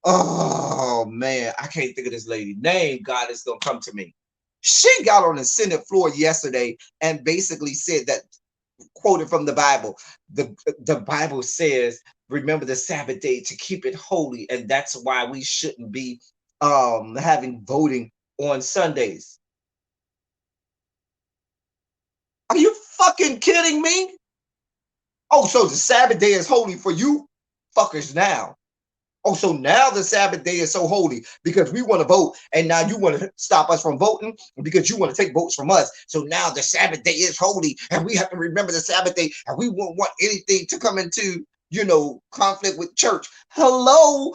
Oh man, I can't think of this lady name. God, it's gonna come to me. She got on the Senate floor yesterday and basically said that, quoted from the Bible, the Bible says, remember the Sabbath day to keep it holy, and that's why we shouldn't be having voting on Sundays. Are you fucking kidding me? Oh, so the Sabbath day is holy for you fuckers now. Oh, so now the Sabbath day is so holy because we want to vote, and now you want to stop us from voting because you want to take votes from us. So now the Sabbath day is holy, and we have to remember the Sabbath day, and we won't want anything to come into conflict with church. Hello,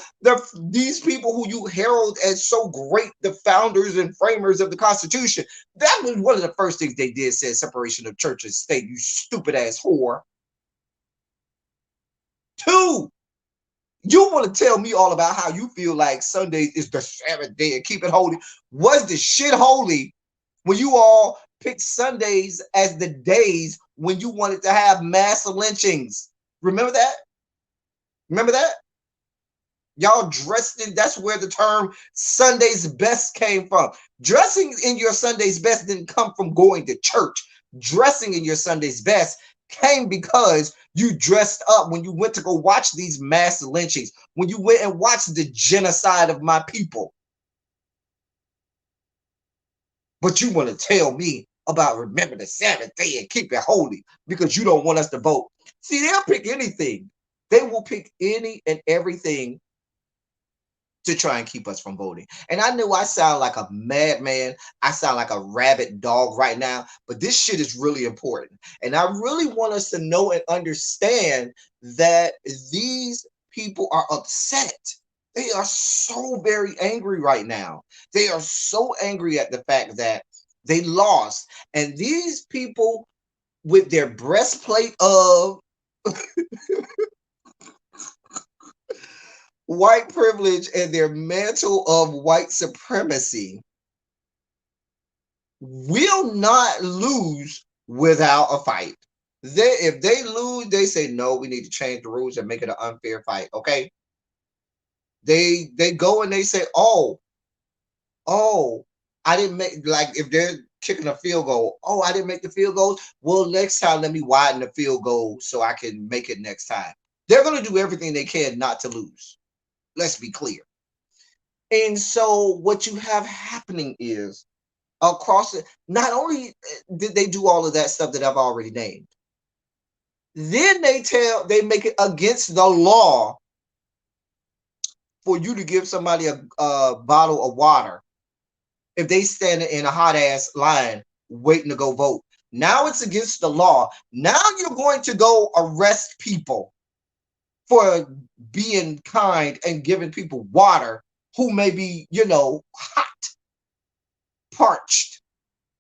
these people who you herald as so great, the founders and framers of the Constitution. That was one of the first things they did, said separation of church and state. You stupid ass whore. Two, you want to tell me all about how you feel like Sunday is the Sabbath day and keep it holy. Was the shit holy when you all picked Sundays as the days when you wanted to have mass lynchings? Remember that? Remember that? Y'all dressed in, that's where the term Sunday's best came from. Dressing in your Sunday's best didn't come from going to church. Dressing in your Sunday's best came because you dressed up when you went to go watch these mass lynchings, when you went and watched the genocide of my people. But you want to tell me about remember the Sabbath day and keep it holy because you don't want us to vote. See, they'll pick anything. They will pick any and everything to try and keep us from voting. And I know I sound like a madman. I sound like a rabid dog right now, but this shit is really important. And I really want us to know and understand that these people are upset. They are so very angry right now. They are so angry at the fact that they lost. And these people with their breastplate of white privilege and their mantle of white supremacy will not lose without a fight. If they lose, they say no, we need to change the rules and make it an unfair fight. Okay. They go and they say, oh, I didn't make, like, if they're kicking a field goal, oh, I didn't make the field goals. Well, next time let me widen the field goal so I can make it next time. They're gonna do everything they can not to lose. Let's be clear. And so what you have happening is across it, not only did they do all of that stuff that I've already named, then they make it against the law for you to give somebody a bottle of water if they stand in a hot ass line waiting to go vote. Now it's against the law. Now you're going to go arrest people for being kind and giving people water who may be, hot, parched.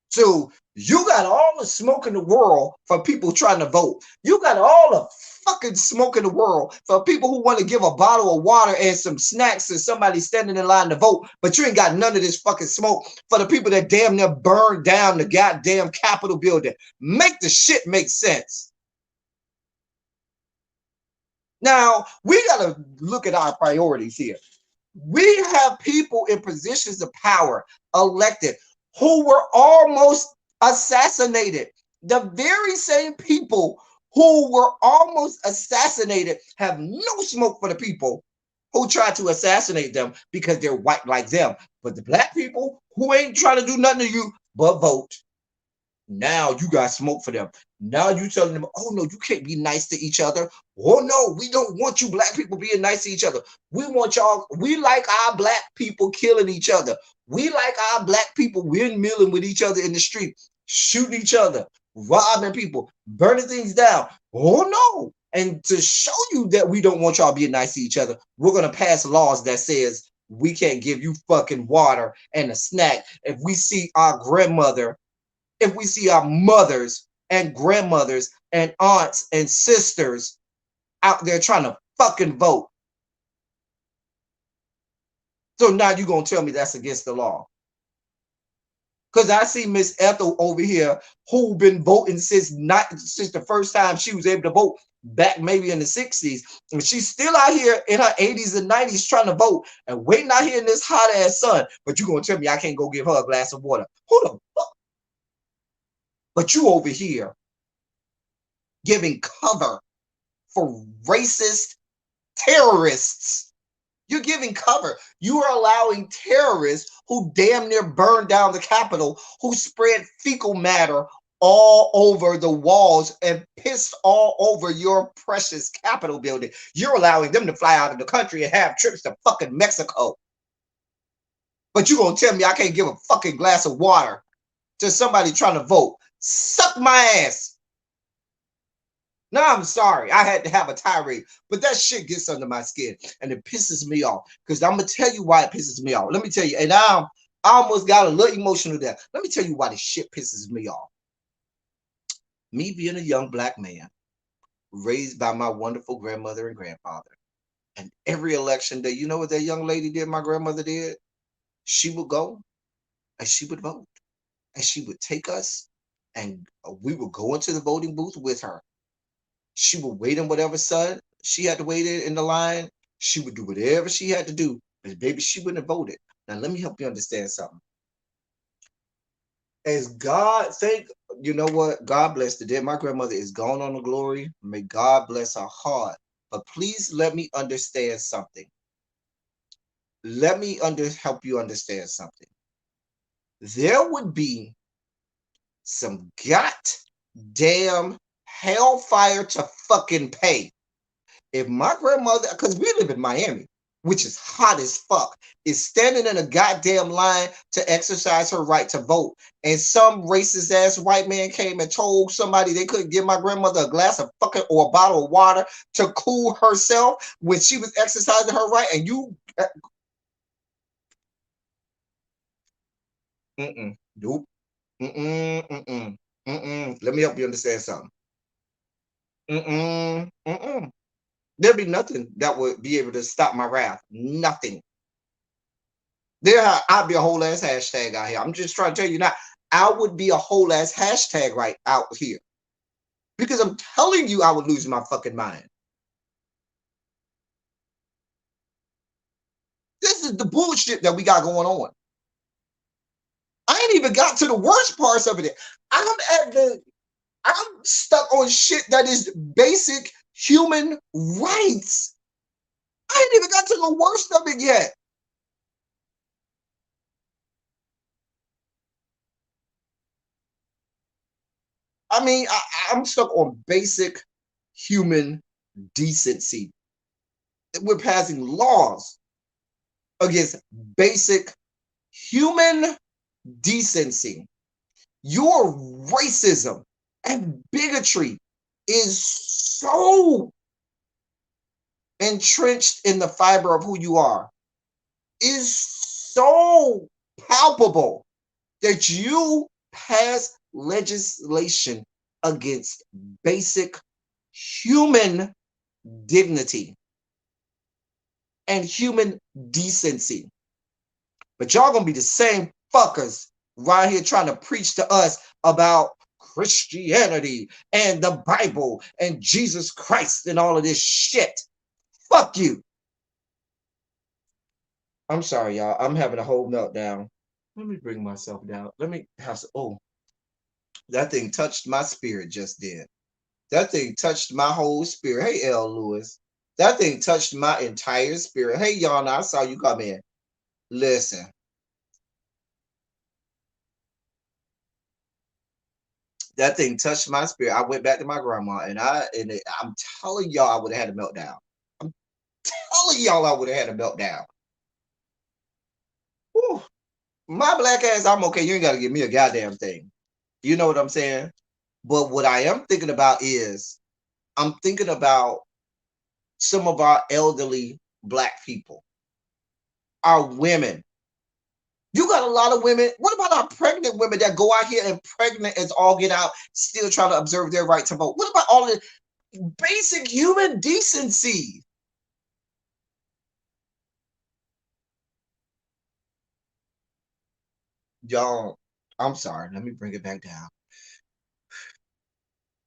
So you got all the smoke in the world for people trying to vote. You got all the fucking smoke in the world for people who want to give a bottle of water and some snacks to somebody standing in line to vote, but you ain't got none of this fucking smoke for the people that damn near burned down the goddamn Capitol building. Make the shit make sense. Now, we got to look at our priorities here. We have people in positions of power elected who were almost assassinated. The very same people who were almost assassinated have no smoke for the people who tried to assassinate them because they're white like them. But the black people who ain't trying to do nothing to you but vote, now you got smoke for them. Now you telling them, oh no, you can't be nice to each other. Oh no, we don't want you black people being nice to each other. We want y'all, we like our black people killing each other. We like our black people windmilling with each other in the street, shooting each other, robbing people, burning things down. Oh no. And to show you that we don't want y'all being nice to each other, we're gonna pass laws that says we can't give you fucking water and a snack if we see our grandmother, if we see our mothers and grandmothers and aunts and sisters out there trying to fucking vote. So now you're going to tell me that's against the law. Because I see Miss Ethel over here who been voting since the first time she was able to vote back maybe in the 60s. And she's still out here in her 80s and 90s trying to vote and waiting out here in this hot ass sun. But you're going to tell me I can't go give her a glass of water. Who the fuck? But you over here giving cover for racist terrorists. You're giving cover. You are allowing terrorists who damn near burned down the Capitol, who spread fecal matter all over the walls and pissed all over your precious Capitol building. You're allowing them to fly out of the country and have trips to fucking Mexico. But you're going to tell me I can't give a fucking glass of water to somebody trying to vote. Suck my ass. No, I'm sorry. I had to have a tirade, but that shit gets under my skin and it pisses me off because I'm going to tell you why it pisses me off. Let me tell you, and I almost got a little emotional there. Let me tell you why this shit pisses me off. Me being a young black man raised by my wonderful grandmother and grandfather, and every election day, you know what that young lady did, my grandmother did? She would go and she would vote and she would take us and we would go into the voting booth with her. She would wait in whatever sun she had to wait in the line. She would do whatever she had to do, but baby, she wouldn't have voted. Now, let me help you understand something. As God, you know what? God bless the dead. My grandmother is gone on the glory. May God bless her heart. But please let me understand something. Let me help you understand something. There would be some goddamn hellfire to fucking pay if my grandmother, because we live in Miami, which is hot as fuck, is standing in a goddamn line to exercise her right to vote, and some racist ass white man came and told somebody they couldn't give my grandmother a glass of fucking or a bottle of water to cool herself when she was exercising her right, and you nope. Let me help you understand something. There'd be nothing that would be able to stop my wrath. Nothing. I'd be a whole ass hashtag out here. I'm just trying to tell you now, I would be a whole ass hashtag right out here. Because I'm telling you, I would lose my fucking mind. This is the bullshit that we got going on. ain't even got to the worst parts of it. I'm stuck on shit that is basic human rights. I ain't even got to the worst of it yet. I mean, I'm stuck on basic human decency. We're passing laws against basic human decency. Your racism and bigotry is so entrenched in the fiber of who you are, is so palpable that you pass legislation against basic human dignity and human decency. But y'all gonna be the same fuckers right here trying to preach to us about Christianity and the Bible and Jesus Christ and all of this shit. Fuck you. I'm sorry, y'all. I'm having a whole meltdown. Let me bring myself down. Let me have some. Oh, that thing touched my spirit just then. That thing touched my whole spirit. Hey, L. Lewis. That thing touched my entire spirit. Hey, y'all. I saw you come in. Listen. That thing touched my spirit. I went back to my grandma, and I'm telling y'all, I would have had a meltdown. I'm telling y'all, I would have had a meltdown. Whew. My black ass, I'm okay. You ain't got to give me a goddamn thing. You know what I'm saying? But what I am thinking about is, I'm thinking about some of our elderly black people, our women. You got a lot of women. What about our pregnant women that go out here and pregnant as all get out, still trying to observe their right to vote? What about all the basic human decency? Y'all, I'm sorry. Let me bring it back down.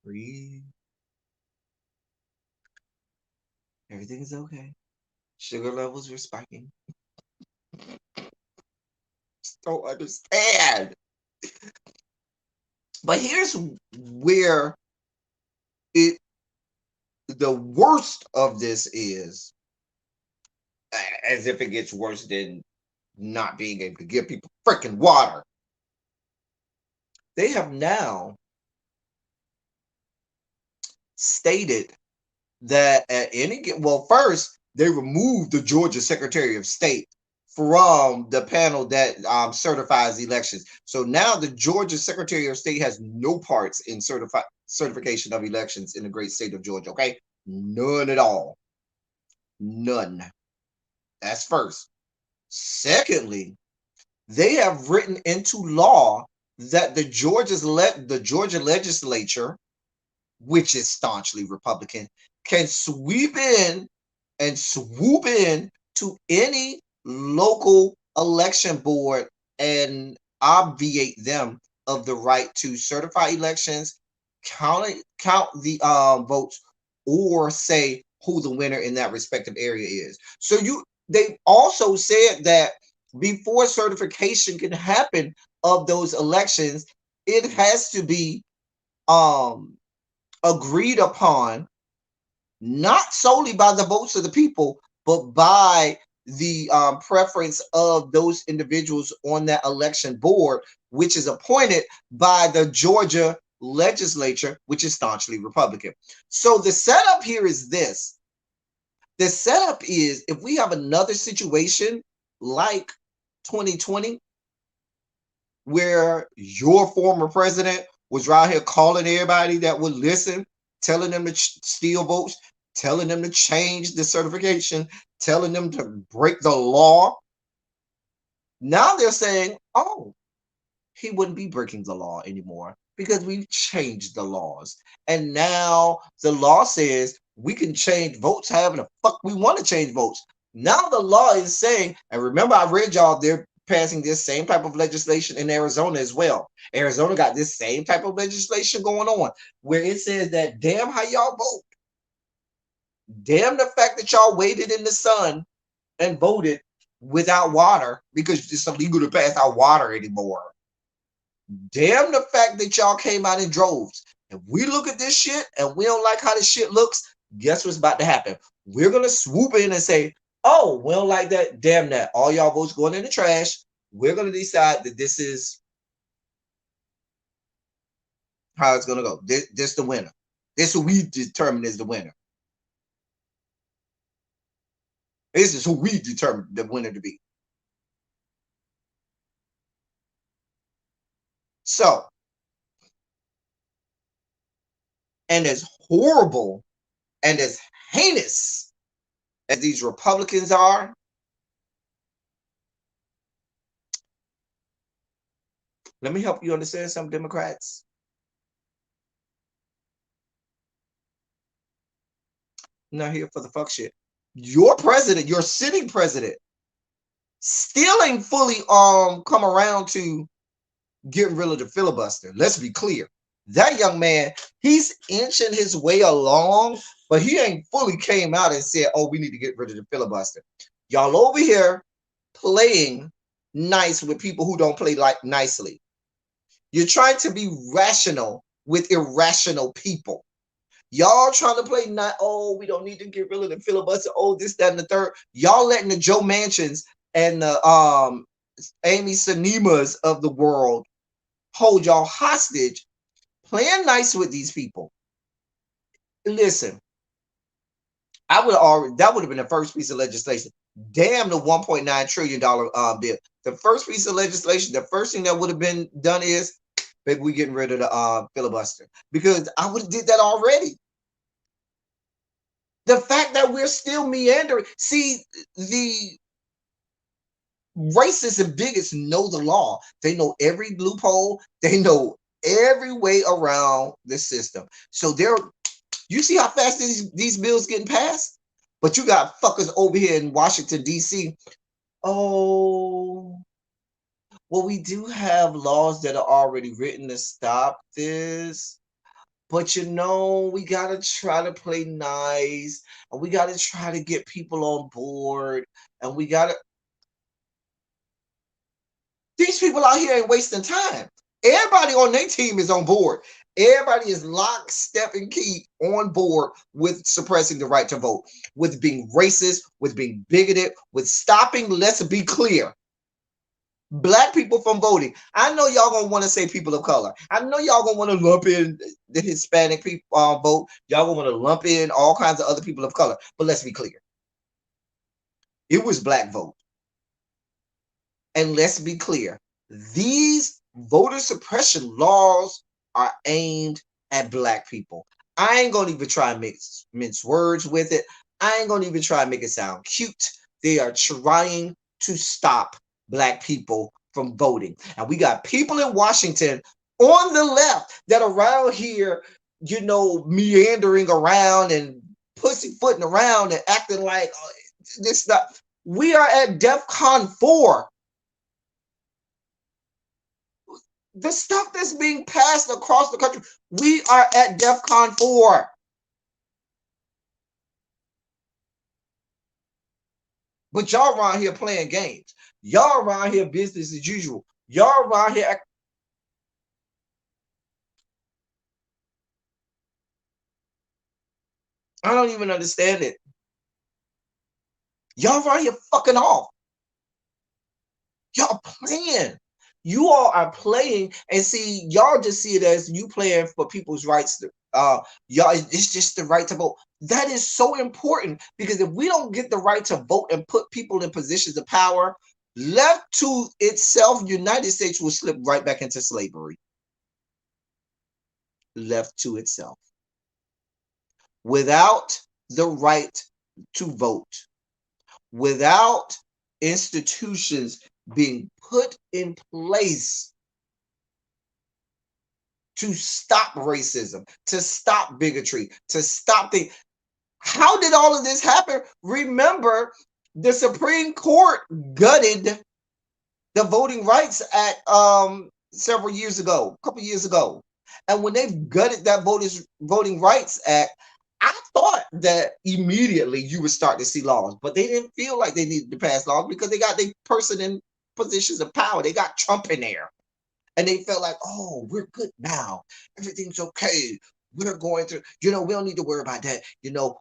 Breathe. Everything is okay. Sugar levels are spiking. Just don't understand. But here's where it the worst of this is, as if it gets worse than not being able to give people freaking water. They have now stated that at any well, first they removed the Georgia Secretary of State from the panel that certifies elections. So now the Georgia Secretary of State has no parts in certification of elections in the great state of Georgia. Okay, none at all, none. That's first. Secondly, they have written into law that the Georgia legislature, which is staunchly Republican, can sweep in and swoop in to any local election board and obviate them of the right to certify elections, count the votes, or say who the winner in that respective area is. So they also said that before certification can happen of those elections, it has to be agreed upon not solely by the votes of the people, but by the preference of those individuals on that election board, which is appointed by the Georgia legislature, which is staunchly Republican. So the setup here is this. The setup is, if we have another situation like 2020, where your former president was right here calling everybody that would listen, telling them to steal votes, telling them to change the certification, telling them to break the law. Now they're saying, oh, he wouldn't be breaking the law anymore because we've changed the laws. And now the law says we can change votes however the fuck we want to change votes. Now the law is saying, and remember, I read y'all, they're passing this same type of legislation in Arizona as well. Arizona got this same type of legislation going on where it says that damn how y'all vote. Damn the fact that y'all waited in the sun and voted without water because it's illegal to pass out water anymore. Damn the fact that y'all came out in droves. If we look at this shit and we don't like how this shit looks, guess what's about to happen? We're gonna swoop in and say, oh, we don't like that. Damn that. All y'all votes going in the trash. We're gonna decide that this is how it's gonna go. This the winner. This who we determine is the winner. This is who we determine the winner to be. So, and as horrible and as heinous as these Republicans are, let me help you understand some Democrats. I'm not here for the fuck shit. Your president, your sitting president, still ain't fully come around to getting rid of the filibuster. Let's be clear. That young man, he's inching his way along, but he ain't fully came out and said, oh, we need to get rid of the filibuster. Y'all over here playing nice with people who don't play like nicely. You're trying to be rational with irrational people. Y'all trying to play not, oh, we don't need to get rid of the filibuster, oh, this, that, and the third. Y'all letting the Joe Manchins and the Amy Sanimas of the world hold y'all hostage, playing nice with these people. Listen, I would already, that would have been the first piece of legislation. Damn the $1.9 trillion bill. The first piece of legislation, the first thing that would have been done is, baby, we getting rid of the filibuster. Because I would have did that already. The fact that we're still meandering. See, the racists and bigots know the law. They know every loophole. They know every way around the system. So they're, you see how fast these bills getting passed? But you got fuckers over here in Washington, D.C. Oh, well, we do have laws that are already written to stop this. But you know, we gotta try to play nice, and we gotta try to get people on board, and we gotta. These people out here ain't wasting time. Everybody on their team is on board. Everybody is lock, step, and key on board with suppressing the right to vote, with being racist, with being bigoted, with stopping. Let's be clear. Black people from voting. I know y'all gonna want to say people of color. I know y'all gonna want to lump in the Hispanic people vote. Y'all gonna want to lump in all kinds of other people of color. But let's be clear. It was black vote. And let's be clear. These voter suppression laws are aimed at black people. I ain't gonna even try and mince words with it. I ain't gonna even try and make it sound cute. They are trying to stop black people from voting. And we got people in Washington on the left that are around here, you know, meandering around and pussyfooting around and acting like this stuff. We are at DEFCON 4. The stuff that's being passed across the country, we are at DEFCON 4. But y'all around here playing games. Y'all around here business as usual. Y'all around here. I don't even understand it. Y'all around here fucking off. Y'all playing. You all are playing, and see, y'all just see it as you playing for people's rights. Y'all, it's just the right to vote. That is so important, because if we don't get the right to vote and put people in positions of power, left to itself, United States will slip right back into slavery. Left to itself. Without the right to vote, without institutions being put in place to stop racism, to stop bigotry, to stop the. How did all of this happen? Remember, the Supreme Court gutted the Voting Rights Act several years ago, a couple years ago. And when they gutted that Voting Rights Act, I thought that immediately you would start to see laws, but they didn't feel like they needed to pass laws because they got their person in positions of power. They got Trump in there. And they felt like, oh, we're good now. Everything's okay. We're going to, we don't need to worry about that.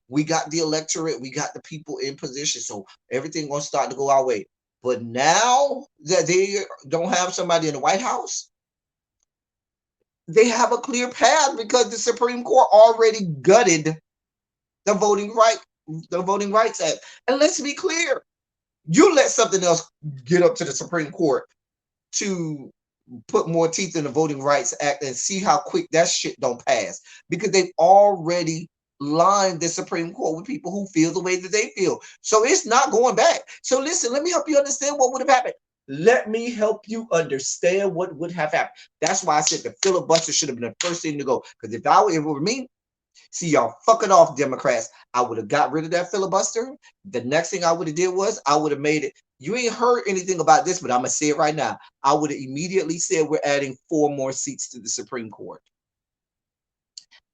We got the electorate, we got the people in position, so everything gonna start to go our way. But now that they don't have somebody in the White House, they have a clear path because the Supreme Court already gutted the Voting Rights Act. And let's be clear, you let something else get up to the Supreme Court to put more teeth in the Voting Rights Act and see how quick that shit don't pass, because they've already lined the Supreme Court with people who feel the way that they feel. So it's not going back. So listen, let me help you understand what would have happened. Let me help you understand what would have happened. That's why I said the filibuster should have been the first thing to go. Because if it were me, see y'all fucking off, Democrats, I would have got rid of that filibuster. The next thing I would have did was I would have made it. You ain't heard anything about this, but I'm gonna say it right now. I would have immediately said we're adding 4 more seats to the Supreme Court.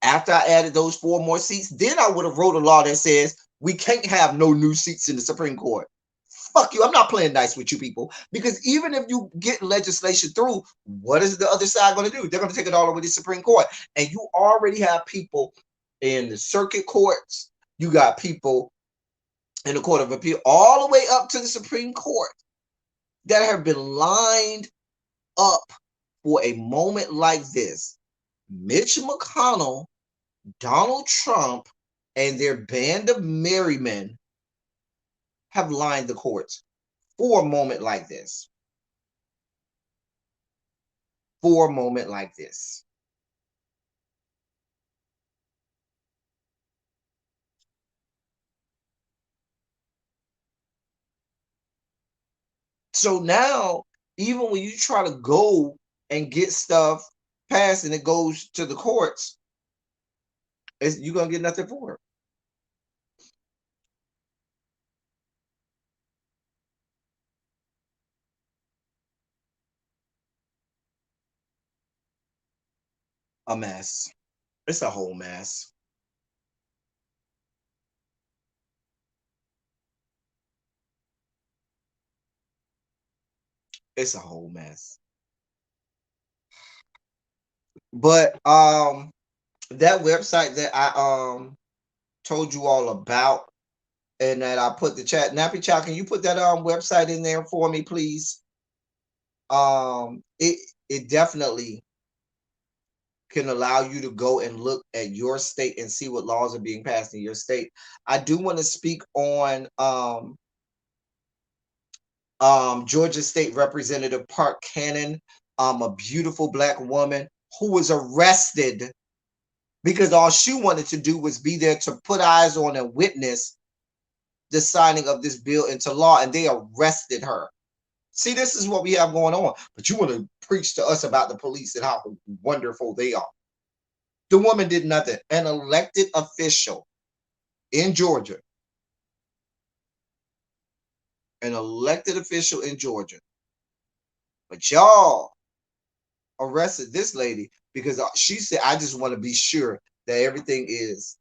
After I added those 4 more seats, then I would have wrote a law that says we can't have no new seats in the Supreme Court. Fuck you. I'm not playing nice with you people, because even if you get legislation through, what is the other side going to do? They're going to take it all over to the Supreme Court. And you already have people in the circuit courts. You got people in the Court of Appeal, all the way up to the Supreme Court, that have been lined up for a moment like this. Mitch McConnell, Donald Trump, and their band of merry men have lined the courts for a moment like this. For a moment like this. So now, even when you try to go and get stuff passed and it goes to the courts, you're going to get nothing for it. A mess. It's a whole mess. It's a whole mess. But that website that I told you all about, and that I put the chat, Nappy Chow, can you put that website in there for me, please? It definitely can allow you to go and look at your state and see what laws are being passed in your state. I do want to speak on Georgia State Representative Park Cannon, a beautiful Black woman who was arrested because all she wanted to do was be there to put eyes on and witness the signing of this bill into law, and they arrested her. See, this is what we have going on. But you want to preach to us about the police and how wonderful they are. The woman did nothing. An elected official in Georgia. An elected official in Georgia. But y'all arrested this lady because she said, I just want to be sure that everything is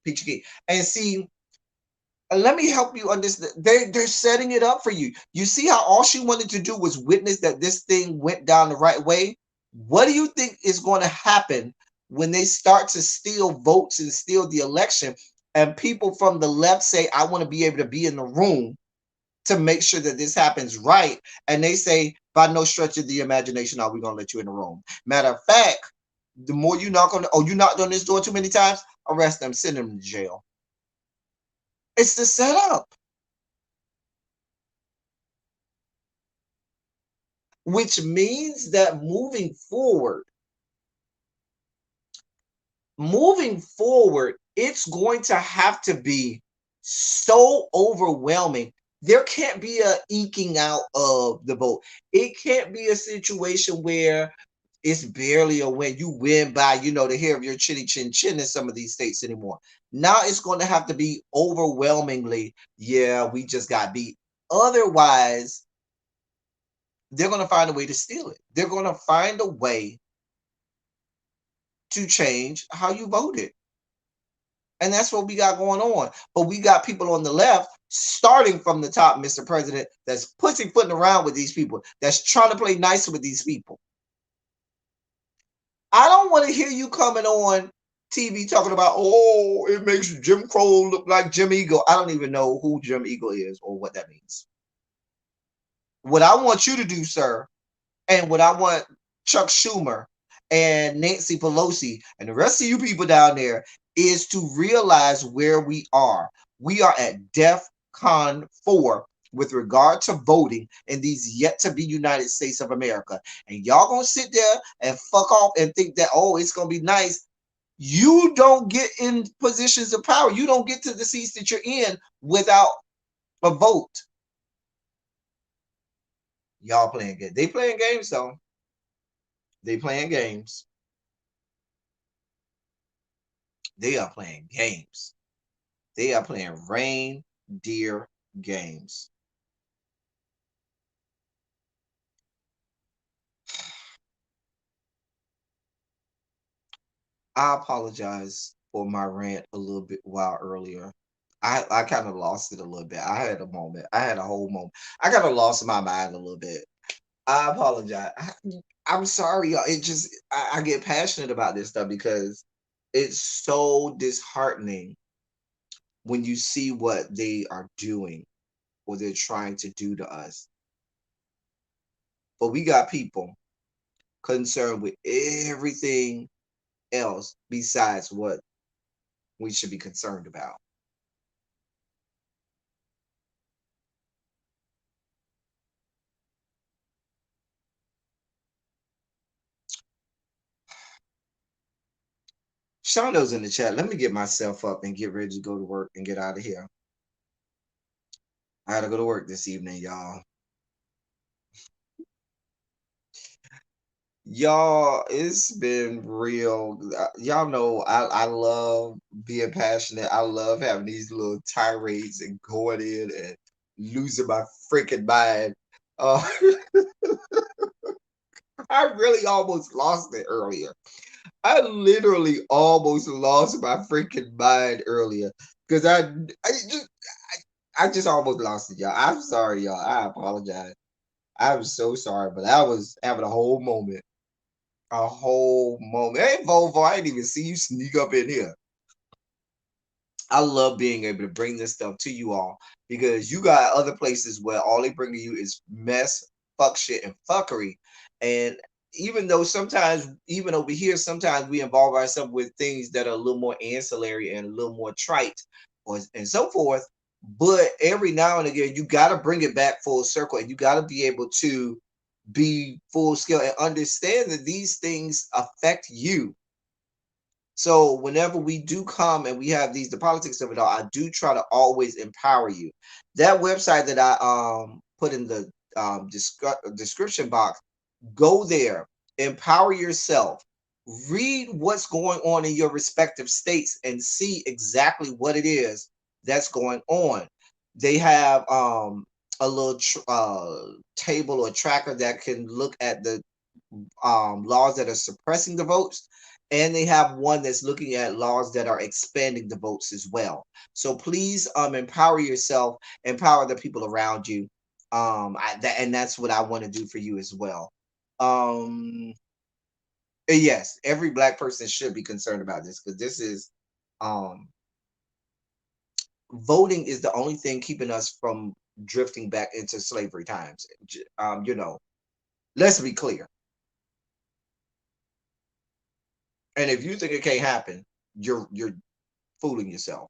peachy keen. And see, let me help you understand. They're setting it up for you. You see how all she wanted to do was witness that this thing went down the right way? What do you think is going to happen when they start to steal votes and steal the election, and people from the left say, I want to be able to be in the room to make sure that this happens right? And they say, by no stretch of the imagination are we going to let you in the room. Matter of fact, the more you knock on you knocked on this door too many times, arrest them, send them to jail. It's the setup. Which means that moving forward, it's going to have to be so overwhelming. There can't be a eking out of the vote. It can't be a situation where it's barely a win. You win by, the hair of your chinny chin chin in some of these states anymore. Now it's going to have to be overwhelmingly, yeah, we just got beat. Otherwise, they're going to find a way to steal it. They're going to find a way to change how you voted. And that's what we got going on. But we got people on the left, starting from the top, Mr. President, that's pussyfooting around with these people, that's trying to play nice with these people. I don't want to hear you coming on TV talking about, oh, it makes Jim Crow look like Jim Eagle. I don't even know who Jim Eagle is or what that means. What I want you to do, sir, and what I want Chuck Schumer and Nancy Pelosi and the rest of you people down there is to realize where we are. We are at DEF-CON 4 with regard to voting in these yet to be United States of America. And y'all gonna sit there and fuck off and think that, oh, it's gonna be nice. You don't get in positions of power. You don't get to the seats that you're in without a vote. Y'all playing good. They playing games though. They playing games. They are playing games. They are playing reindeer games. I apologize for my rant a little bit while earlier. I kind of lost it a little bit. I had a moment. I had a whole moment. I kind of lost my mind a little bit. I apologize. I'm sorry, y'all. It just I get passionate about this stuff because it's so disheartening when you see what they are doing or they're trying to do to us. But we got people concerned with everything else besides what we should be concerned about. Shondo's in the chat. Let me get myself up and get ready to go to work and get out of here. I gotta go to work this evening, y'all. Y'all, it's been real. Y'all know I love being passionate. I love having these little tirades and going in and losing my freaking mind. Uh, I really almost lost it earlier. I literally almost lost my freaking mind earlier because I just almost lost it, y'all. I'm sorry, y'all. I apologize. I'm so sorry, but I was having a whole moment. A whole moment. Hey, Volvo, I didn't even see you sneak up in here. I love being able to bring this stuff to you all because you got other places where all they bring to you is mess, fuck shit, and fuckery. And even though sometimes, even over here, sometimes we involve ourselves with things that are a little more ancillary and a little more trite or and so forth. But every now and again, you got to bring it back full circle and you got to be able to be full scale and understand that these things affect you. So whenever we do come and we have the politics of it all, I do try to always empower you. That website that I put in the description box, go there, empower yourself, read what's going on in your respective states and see exactly what it is that's going on. They have a little table or tracker that can look at the laws that are suppressing the votes, and they have one that's looking at laws that are expanding the votes as well. So please empower yourself, empower the people around you. And that's what I want to do for you as well. Yes, every black person should be concerned about this because this is um voting is the only thing keeping us from drifting back into slavery times. You know, let's be clear. And if you think it can't happen, you're fooling yourself.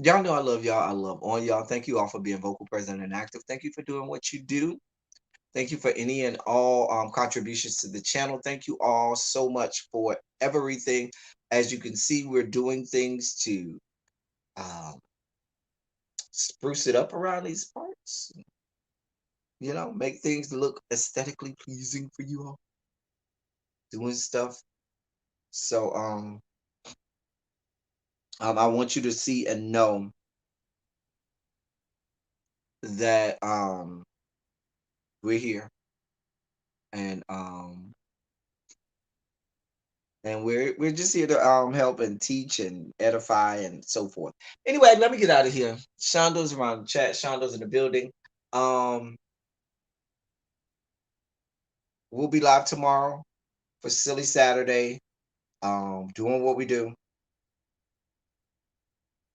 Y'all know I love y'all. I love on y'all. Thank you all for being vocal, present, and active. Thank you for doing what you do. Thank you for any and all contributions to the channel. Thank you all so much for everything. As you can see, we're doing things to um, spruce it up around these parts. You know, make things look aesthetically pleasing for you all. Doing stuff. So I want you to see and know that we're here and And we're just here to help and teach and edify and so forth. Anyway, let me get out of here. Shondo's around the chat. Shondo's in the building. Um, we'll be live tomorrow for Silly Saturday. Doing what we do.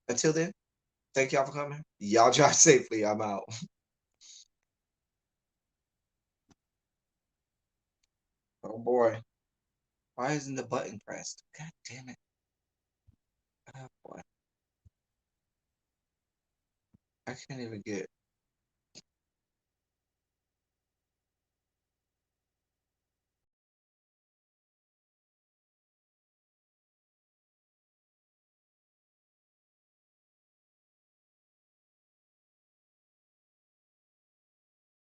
Until then, thank y'all for coming. Y'all drive safely. I'm out. Oh boy. Why isn't the button pressed? God damn it. Oh boy. I can't even get